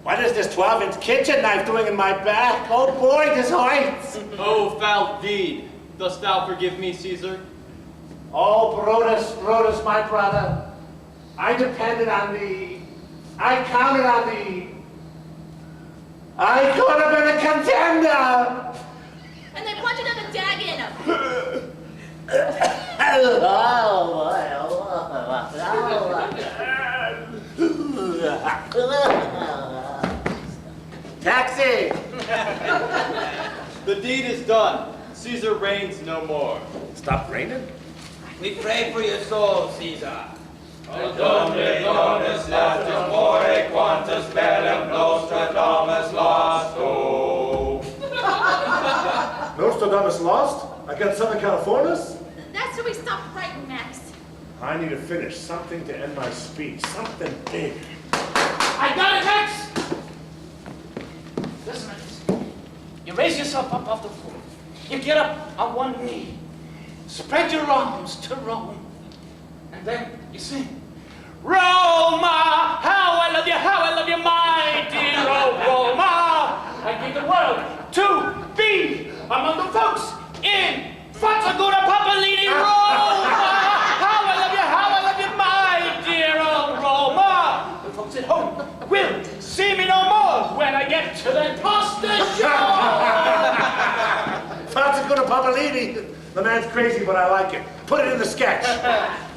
Speaker 7: What is this 12-inch kitchen knife doing in my back? Oh boy, this hurts!
Speaker 5: Oh, foul deed! Dost thou forgive me, Caesar?
Speaker 7: Oh, Brutus, my brother. I depended on thee. I counted on thee. I could have been a contender!
Speaker 9: And they plunged another dagger in him.
Speaker 7: Taxi!
Speaker 5: The deed is done. Caesar reigns no more.
Speaker 7: Stop raining?
Speaker 4: We pray for your soul, Caesar.
Speaker 10: Domine donis latus more quantus bellum Nostradamus losto.
Speaker 7: Nostradamus lost? Against Southern Californians?
Speaker 9: That's where we stopped writing, Max.
Speaker 7: I need to finish something to end my speech. Something big.
Speaker 8: I got it, Max! Listen to this. You raise yourself up off the floor. You get up on one knee. Spread your arms to Rome. And then you sing. Roma, how I love you, my dear old Roma. I give the world to be among the folks in Fazzaguda Papalini, Roma. How I love you, my dear old Roma. The folks at home will see me no more when I get to the pasta show.
Speaker 7: Fazzaguda Papalini. The man's crazy, but I like it. Put it in the sketch.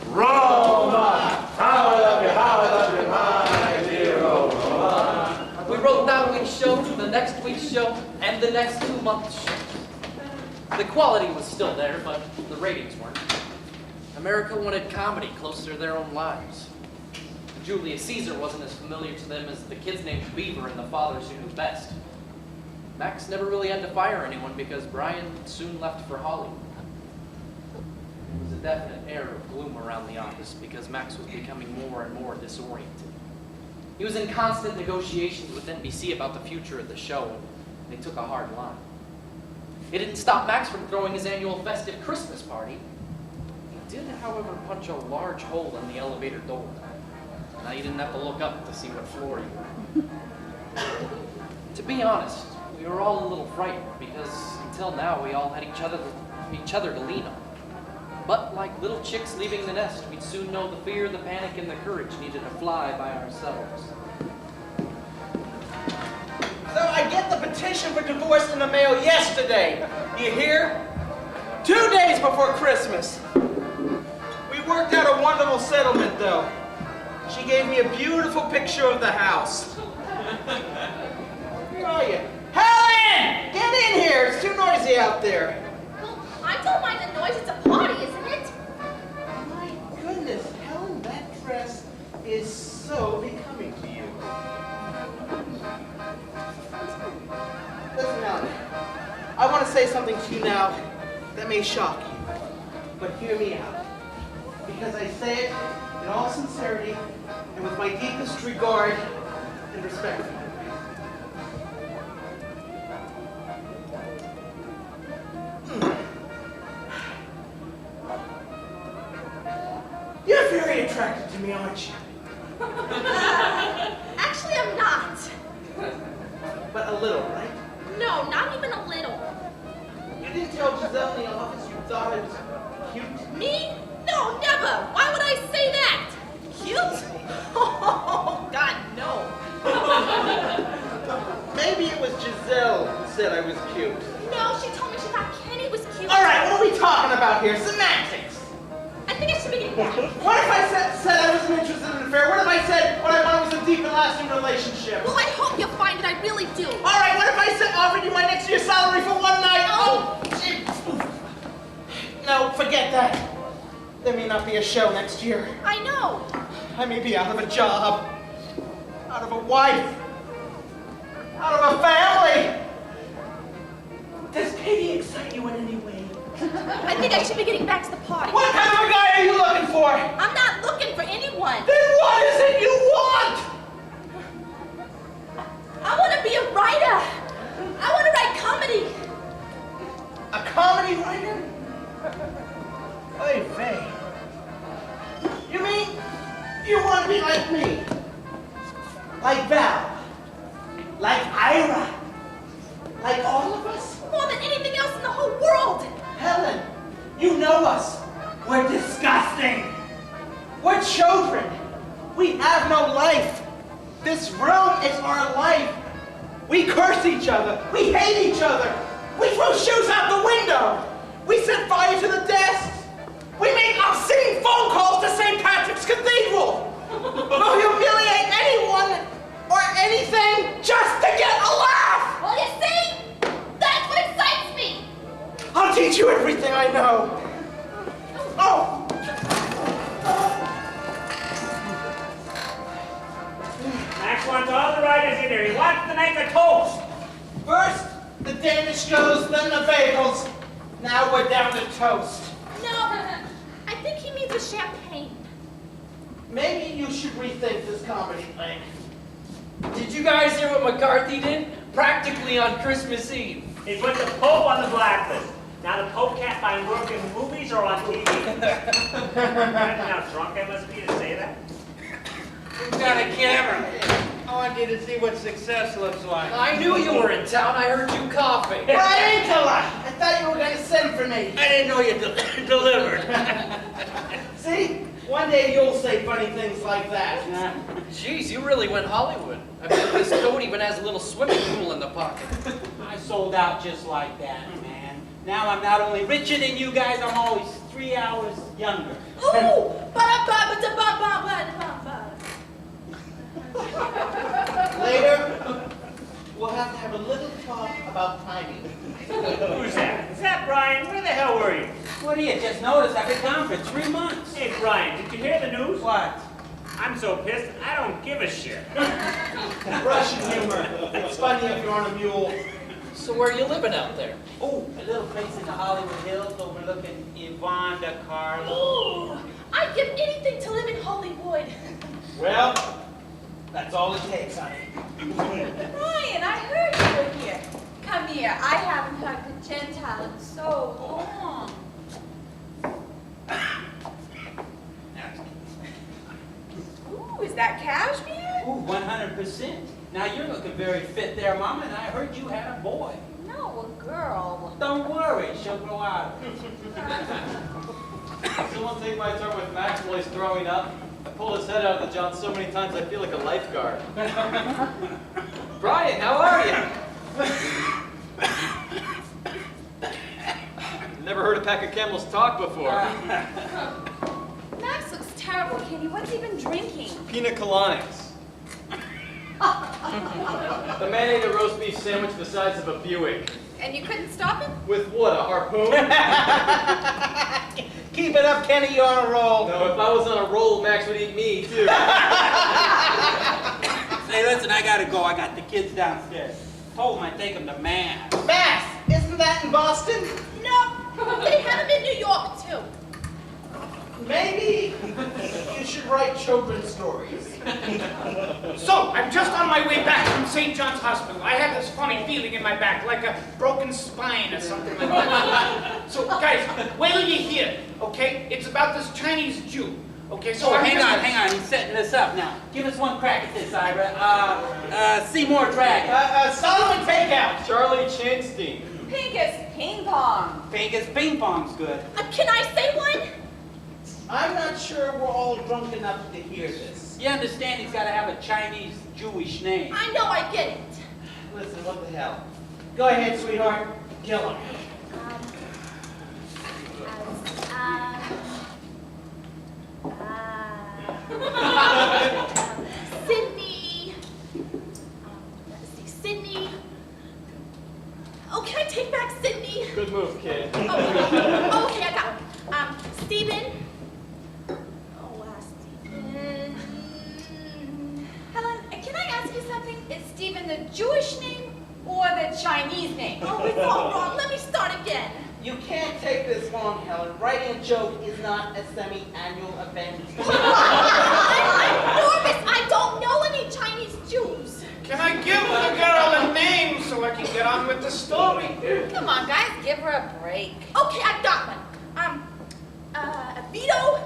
Speaker 7: Roma, how I love you, my dear old Roma.
Speaker 1: We wrote that week's show, the next week's show, and the next 2 months' show. The quality was still there, but the ratings weren't. America wanted comedy closer to their own lives. Julius Caesar wasn't as familiar to them as the kids named Beaver and the fathers who knew best. Max never really had to fire anyone because Brian soon left for Hollywood. There was a definite air of gloom around the office because Max was becoming more and more disoriented. He was in constant negotiations with NBC about the future of the show, and they took a hard line. It didn't stop Max from throwing his annual festive Christmas party. He did, however, punch a large hole in the elevator door. Now you didn't have to look up to see what floor you were. To be honest, we were all a little frightened because until now we all had each other to lean on. But like little chicks leaving the nest, we'd soon know the fear, the panic, and the courage needed to fly by ourselves.
Speaker 2: So I get the petition for divorce in the mail yesterday. You hear? 2 days before Christmas. We worked out a wonderful settlement, though. She gave me a beautiful picture of the house. Where are you? Helen! Get in here! It's too noisy out there.
Speaker 9: Well, I don't mind the noise. It's a party, isn't it?
Speaker 2: My goodness, Helen, that dress is so becoming to you. Listen, Helen, I want to say something to you now that may shock you, but hear me out. Because I say it in all sincerity and with my deepest regard and respect for you. You're very attracted to me, aren't you?
Speaker 9: Actually, I'm not.
Speaker 2: But a little, right?
Speaker 9: No, not even a little.
Speaker 2: You didn't tell Giselle in the office you thought I was cute?
Speaker 9: Me? No, never. Why would I say that? Cute? Oh, God, no.
Speaker 2: Maybe it was Giselle who said I was cute.
Speaker 9: No, she told me she thought Kenny was cute.
Speaker 2: All right, what are we talking about here? Semantics.
Speaker 9: I think I should begin that.
Speaker 2: What if I said I wasn't interested in an affair? What if I said what I wanted was a deep and lasting relationship.
Speaker 9: Well, I hope you find it. I really do.
Speaker 2: All right, what if I offered you my next year's salary for one night? Oh, gee. No, forget that. There may not be a show next year.
Speaker 9: I know.
Speaker 2: I may be out of a job, out of a wife, out of a family. Does Katie excite you in any way?
Speaker 9: I think I should be getting back to the party.
Speaker 2: What kind of a guy are you looking for?
Speaker 9: I'm not looking for anyone.
Speaker 2: Then what is it you want?
Speaker 9: I want to be a writer. I want to write comedy.
Speaker 2: A comedy writer? Hey, Faye. You mean you want to be like me? Like Val? Like Ira? Like all of us?
Speaker 9: More than anything else in the whole world.
Speaker 2: Helen, you know us. We're disgusting. We're children. We have no life. This room is our life. We curse each other. We hate each other. We throw shoes out the window. We set fire to the desks. We make obscene phone calls to St. Patrick's Cathedral. We'll humiliate anyone or anything just to get a laugh.
Speaker 9: Well, you see? That's what excites me.
Speaker 2: I'll teach you everything I know. Oh!
Speaker 3: Max wants all the writers in here. He wants to make a toast.
Speaker 2: First, the Danish goes, then the bagels. Now we're down to toast.
Speaker 9: No, I think he means a champagne.
Speaker 2: Maybe you should rethink this comedy thing.
Speaker 1: Did you guys hear what McCarthy did? Practically on Christmas Eve.
Speaker 3: He put the Pope on the blacklist. Now the Pope can't find work in movies or on TV. Imagine how drunk I must be to say that.
Speaker 4: Who's got a camera? I want you to see what success looks like.
Speaker 1: I knew you were in town. I heard you coughing.
Speaker 2: Angela! I thought you were going to send for me.
Speaker 4: I didn't know you delivered.
Speaker 2: See? One day you'll say funny things like that.
Speaker 1: Jeez, you really went Hollywood. I bet this coat even has a little swimming pool in the pocket.
Speaker 4: I sold out just like that, man. Now I'm not only richer than you guys, I'm always 3 hours younger.
Speaker 9: Oh! Ba-da-ba-ba-da-ba-ba-da-ba-ba.
Speaker 2: Later, we'll have to have a little talk about timing.
Speaker 3: Who's that? Is that Brian? Where the hell were you?
Speaker 4: What do you just noticed? I've been gone for 3 months.
Speaker 3: Hey, Brian, did you hear the news?
Speaker 4: What?
Speaker 3: I'm so pissed, I don't give a shit.
Speaker 2: Russian humor. It's funny if you're on a mule.
Speaker 1: So where are you living out there?
Speaker 4: Oh, a little place in the Hollywood Hills overlooking Yvonne de Carlo.
Speaker 9: Ooh, I'd give anything to live in Hollywood.
Speaker 2: Well, that's all it takes, honey.
Speaker 6: Ryan, I heard you were here. Come here. I haven't hugged a Gentile in so long. Ooh, is that cashmere?
Speaker 4: Ooh, 100%. Now you're looking very fit there, Mama, and I heard you had a boy.
Speaker 6: No, a girl.
Speaker 4: Don't worry, she'll grow out of it.
Speaker 5: Someone take my turn with Max while he's throwing up. I pulled his head out of the john so many times I feel like a lifeguard. Brian, how are you? Never heard a pack of camels talk before.
Speaker 6: Max looks terrible, Kenny. What's he been drinking?
Speaker 5: Pina coladas. The man ate a roast beef sandwich the size of a Buick.
Speaker 6: And you couldn't stop him?
Speaker 5: With what, a harpoon?
Speaker 2: Keep it up, Kenny. You're on a roll.
Speaker 5: No, if I was on a roll, Max would eat me, too.
Speaker 4: Say, listen, I gotta go. I got the kids downstairs. Told them I'd take them to Mass.
Speaker 2: Mass, isn't that in Boston?
Speaker 9: No, they have them in New York, too.
Speaker 2: Maybe you should write children's stories.
Speaker 8: So, I'm just on my way back from St. John's Hospital. I had this funny feeling in my back, like a broken spine or something like that. So, guys, wait till you hear, okay? It's about this Chinese Jew. Okay, so
Speaker 4: Oh,
Speaker 8: I'm
Speaker 4: hang
Speaker 8: just-
Speaker 4: on. He's setting this up now. Give us one crack at this, Ira. Seymour Dragon.
Speaker 2: Solomon Takeout.
Speaker 5: Charlie Chanstein.
Speaker 6: Pink is ping pong.
Speaker 4: Vegas ping pong's good.
Speaker 9: Can I say one?
Speaker 2: I'm not sure we're all drunk enough to hear this.
Speaker 4: You understand he's got to have a Chinese Jewish name.
Speaker 9: I know I get it.
Speaker 2: Listen, what the hell? Go ahead, sweetheart. Kill him.
Speaker 9: Sydney.
Speaker 6: Chinese name.
Speaker 9: Oh, it's all wrong. Let me start again.
Speaker 2: You can't take this long, Helen. Writing a joke is not a semi-annual event.
Speaker 9: I'm nervous. I don't know any Chinese Jews.
Speaker 8: Can I give the girl a name so I can get on with the story?
Speaker 6: Come on, guys, give her a break.
Speaker 9: Okay, I got one. Vito.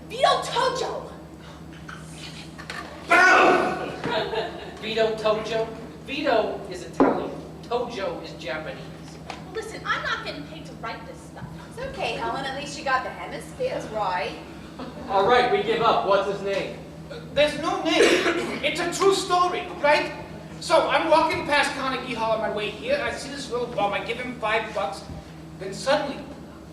Speaker 9: Vito Tojo.
Speaker 1: Vito Tojo? Vito is Italian. Tojo is Japanese.
Speaker 9: Listen, I'm not getting paid to write this stuff.
Speaker 6: It's okay, Helen, at least you got the hemispheres right.
Speaker 5: All right, we give up. What's his name?
Speaker 8: There's no name. It's a true story, right? So I'm walking past Carnegie Hall on my way here. I see this little bum. I give him $5. Then suddenly,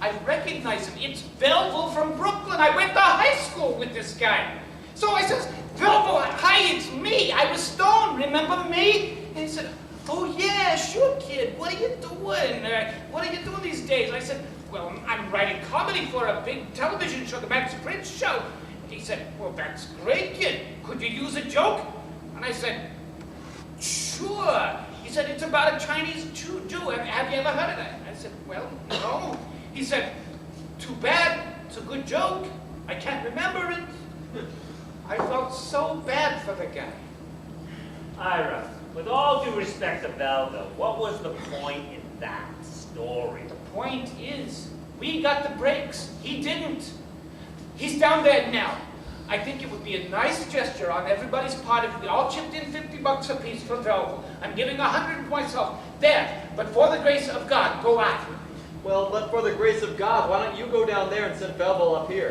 Speaker 8: I recognize him. It's Belleville from Brooklyn. I went to high school with this guy. So I says, Belleville, hi, it's me. I was stoned. Remember me? And he said, oh yeah, sure, kid. What are you doing? What are you doing these days? I said, well, I'm writing comedy for a big television show, the Max Prince Show. He said, well, that's great, kid. Could you use a joke? And I said, sure. He said, it's about a Chinese Jew. Have you ever heard of that? I said, well, no. He said, too bad. It's a good joke. I can't remember it. I felt so bad for the guy.
Speaker 3: Ira, with all due respect to Belleville, what was the point in that story?
Speaker 8: The point is, we got the breaks. He didn't. He's down there now. I think it would be a nice gesture on everybody's part if we all chipped in $50 apiece for Belleville. I'm giving 100 myself. There, but for the grace of God, go on.
Speaker 5: Well, but for the grace of God, why don't you go down there and send Belleville up here?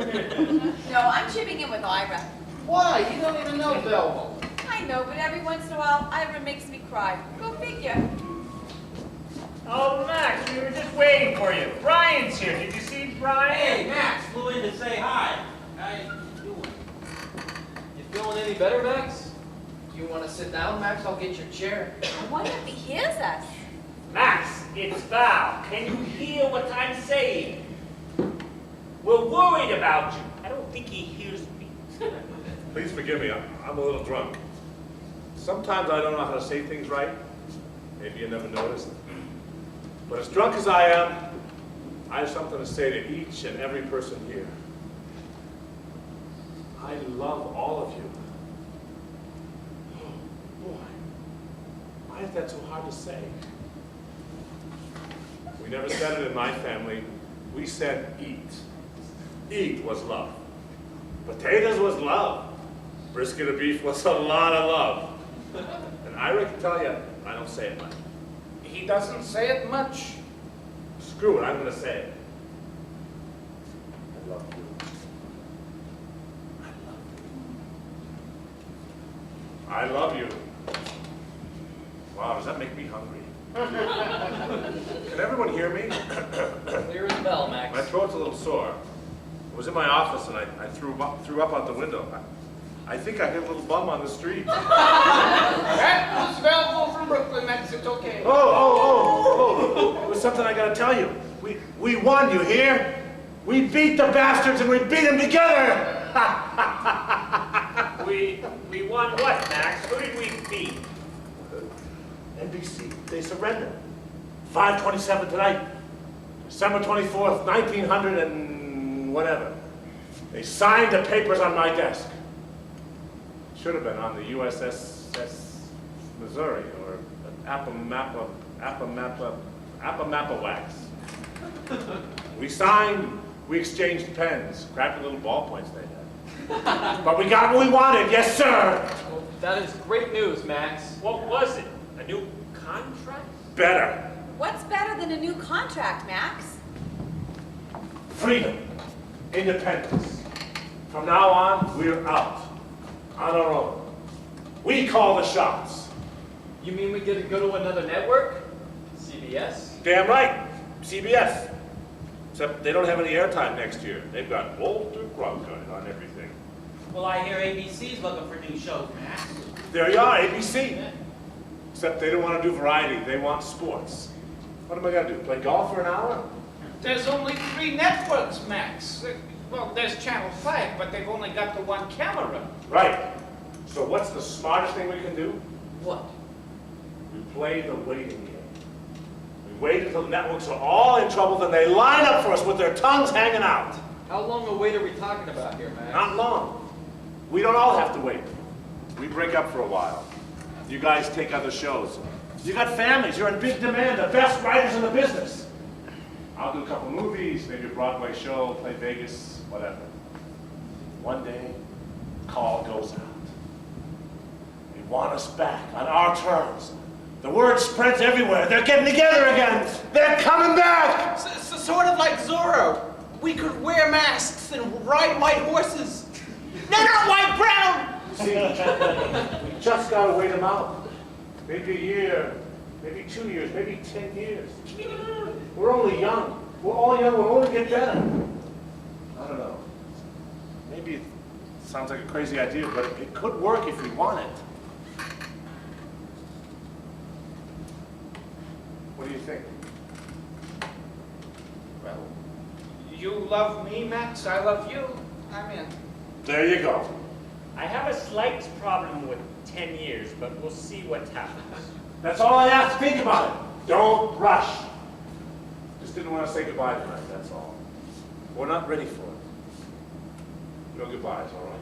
Speaker 6: No, I'm chipping in with Ira.
Speaker 2: Why? You don't even know Belleville.
Speaker 6: I know, but every once in a while, Ira makes me cry. Go figure.
Speaker 3: Oh, Max, we were just waiting for you. Brian's here. Did you see Brian?
Speaker 5: Hey, Max, flew in to say hi. How you doing? You feeling any better, Max?
Speaker 1: You want to sit down, Max? I'll get your chair.
Speaker 6: I wonder if he hears us.
Speaker 3: Max, it's Val. Can you hear what I'm saying? We're worried about you. I don't think he hears me.
Speaker 7: Please forgive me, I'm a little drunk. Sometimes I don't know how to say things right. Maybe you never noticed. But as drunk as I am, I have something to say to each and every person here. I love all of you. Oh, boy. Why is that so hard to say? We never said it in my family. We said eat. Eat was love. Potatoes was love. Brisket of beef was a lot of love. And Ira can tell you, I don't say it much.
Speaker 8: He doesn't say it much.
Speaker 7: Screw it, I'm going to say it. I love you. I love you. Wow, does that make me hungry? Can everyone hear me?
Speaker 1: Clear as a bell, Max.
Speaker 7: My throat's a little sore. I was in my office and I threw up out the window. I think I hit a little bum on the street.
Speaker 8: That was Belleville from Brooklyn, Max. It's okay.
Speaker 7: Oh, it was something I gotta tell you. We won, you hear? We beat the bastards and we beat them together!
Speaker 3: We won what, Max? Who did we beat?
Speaker 7: NBC, they surrendered. 5:27 tonight, December 24th, 1900 and whatever. They signed the papers on my desk. Should have been on the USS Missouri or Appomattox. We signed, we exchanged pens, crappy little ballpoints they had. But we got what we wanted, yes sir!
Speaker 5: Well, that is great news, Max.
Speaker 3: What was it? A new contract?
Speaker 7: Better.
Speaker 6: What's better than a new contract, Max?
Speaker 7: Freedom. Independence. From now on, we're out. On our own. We call the shots.
Speaker 5: You mean we get to go to another network? CBS?
Speaker 7: Damn right. CBS. Except they don't have any airtime next year. They've got Walter Cronkite on everything.
Speaker 4: Well, I hear ABC's looking for new shows, Max.
Speaker 7: There you are, ABC. Except they don't want to do variety. They want sports. What am I going to do? Play golf for an hour?
Speaker 8: There's only 3 networks, Max. Well, there's Channel 5, but they've only got the 1 camera.
Speaker 7: Right. So what's the smartest thing we can do?
Speaker 1: What?
Speaker 7: play the waiting game. We wait until the networks are all in trouble, then they line up for us with their tongues hanging out.
Speaker 5: How long a wait are we talking about here, Max?
Speaker 7: Not long. We don't all have to wait. We break up for a while. You guys take other shows. You got families, you're in big demand, the best writers in the business. I'll do a couple movies, maybe a Broadway show, play Vegas, whatever. One day, call goes out. They want us back on our terms. The word spreads everywhere. They're getting together again. They're coming back.
Speaker 2: Sort of like Zorro. We could wear masks and ride white horses. No, not white, brown.
Speaker 7: See, we just gotta wait them out. Maybe a year, maybe 2 years, maybe 10 years. We're only young. We're all young. We'll only get better. I don't know. Maybe it sounds like a crazy idea, but it could work if we want it. What do you think?
Speaker 8: Well, you love me, Max. I love you. I'm in.
Speaker 7: There you go.
Speaker 3: I have a slight problem with 10 years, but we'll see what happens.
Speaker 7: That's all I ask. Think about it. Don't rush. Just didn't want to say goodbye tonight, that's all. We're not ready for it. No goodbyes, all right?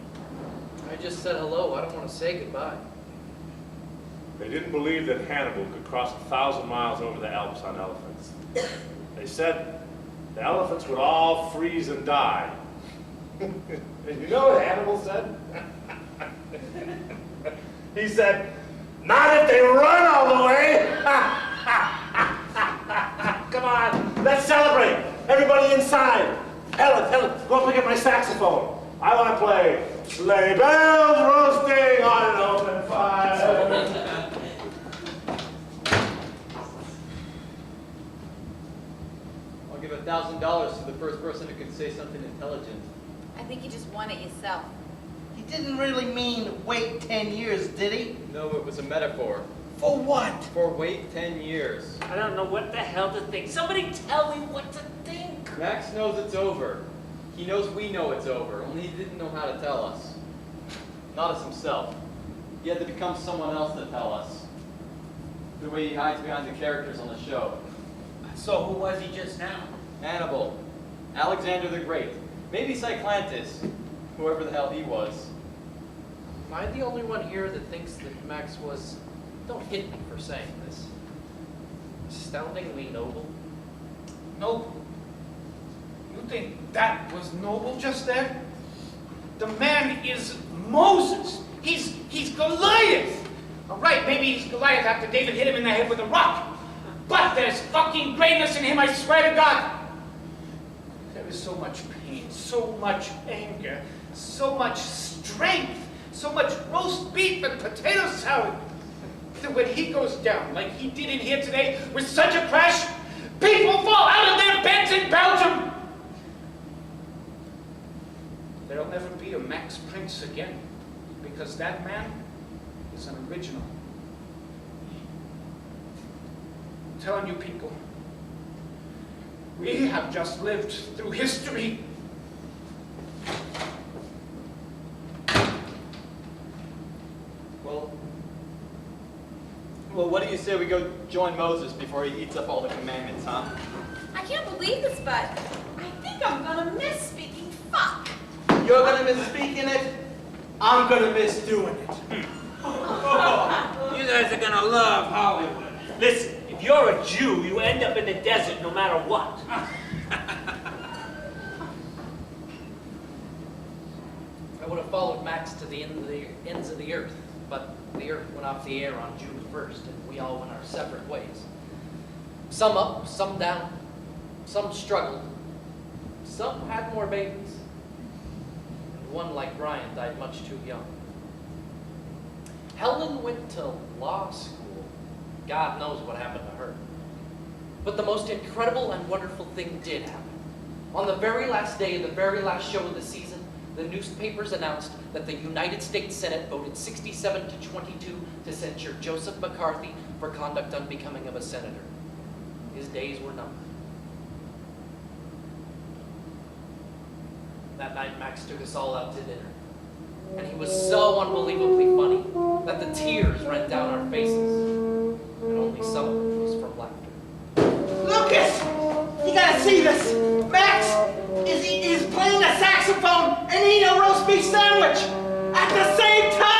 Speaker 1: I just said hello. I don't want to say goodbye.
Speaker 7: They didn't believe that Hannibal could cross 1,000 miles over the Alps on elephants. They said the elephants would all freeze and die. And you know what Hannibal said? He said, not if they run all the way. Come on, let's celebrate. Everybody inside. Helen, go up and get my saxophone. I want to play Sleigh Bells Roasting on an Open Fire.
Speaker 5: I'll give $1,000 to the first person who can say something intelligent.
Speaker 6: I think you just won it yourself.
Speaker 2: He didn't really mean wait 10 years, did he?
Speaker 5: No, it was a metaphor.
Speaker 2: For what?
Speaker 5: For wait 10 years.
Speaker 3: I don't know what the hell to think. Somebody tell me what to think.
Speaker 5: Max knows it's over. He knows we know it's over, only he didn't know how to tell us. Not as himself. He had to become someone else to tell us. The way he hides behind the characters on the show.
Speaker 4: So who was he just now?
Speaker 5: Hannibal. Alexander the Great. Maybe Cyclantis. Whoever the hell he was.
Speaker 1: Am I the only one here that thinks that Max was, don't hit me for saying this, astoundingly noble?
Speaker 8: Noble? You think that was noble just there? The man is Moses. He's Goliath. All right, maybe he's Goliath after David hit him in the head with a rock. But there's fucking greatness in him, I swear to God. There is so much pain, so much anger, so much strength, so much roast beef and potato salad, that when he goes down, like he did in here today, with such a crash, people fall out of their beds in Belgium. There'll never be a Max Prince again, because that man is an original. I'm telling you people, we have just lived through history.
Speaker 5: Well, what do you say we go join Moses before he eats up all the commandments, huh?
Speaker 6: I can't believe this, but I think I'm gonna miss speaking fuck.
Speaker 2: You're gonna miss speaking it. I'm gonna miss doing it.
Speaker 4: You guys are gonna love Hollywood.
Speaker 3: Listen, if you're a Jew, you end up in the desert no matter what.
Speaker 1: I would have followed Max to the ends of the earth, but the earth went off the air on June 1st, and we all went our separate ways. Some up, some down, some struggled, some had more babies, and one, like Brian, died much too young. Helen went to law school. God knows what happened to her. But the most incredible and wonderful thing did happen. On the very last day of the very last show of the season, the newspapers announced that the United States Senate voted 67 to 22 to censure Joseph McCarthy for conduct unbecoming of a senator. His days were numbered. That night, Max took us all out to dinner. And he was so unbelievably funny that the tears ran down our faces. and only some of it was from laughter.
Speaker 2: Lucas, you gotta see this. Max is playing a saxophone and eating a roast beef sandwich at the same time.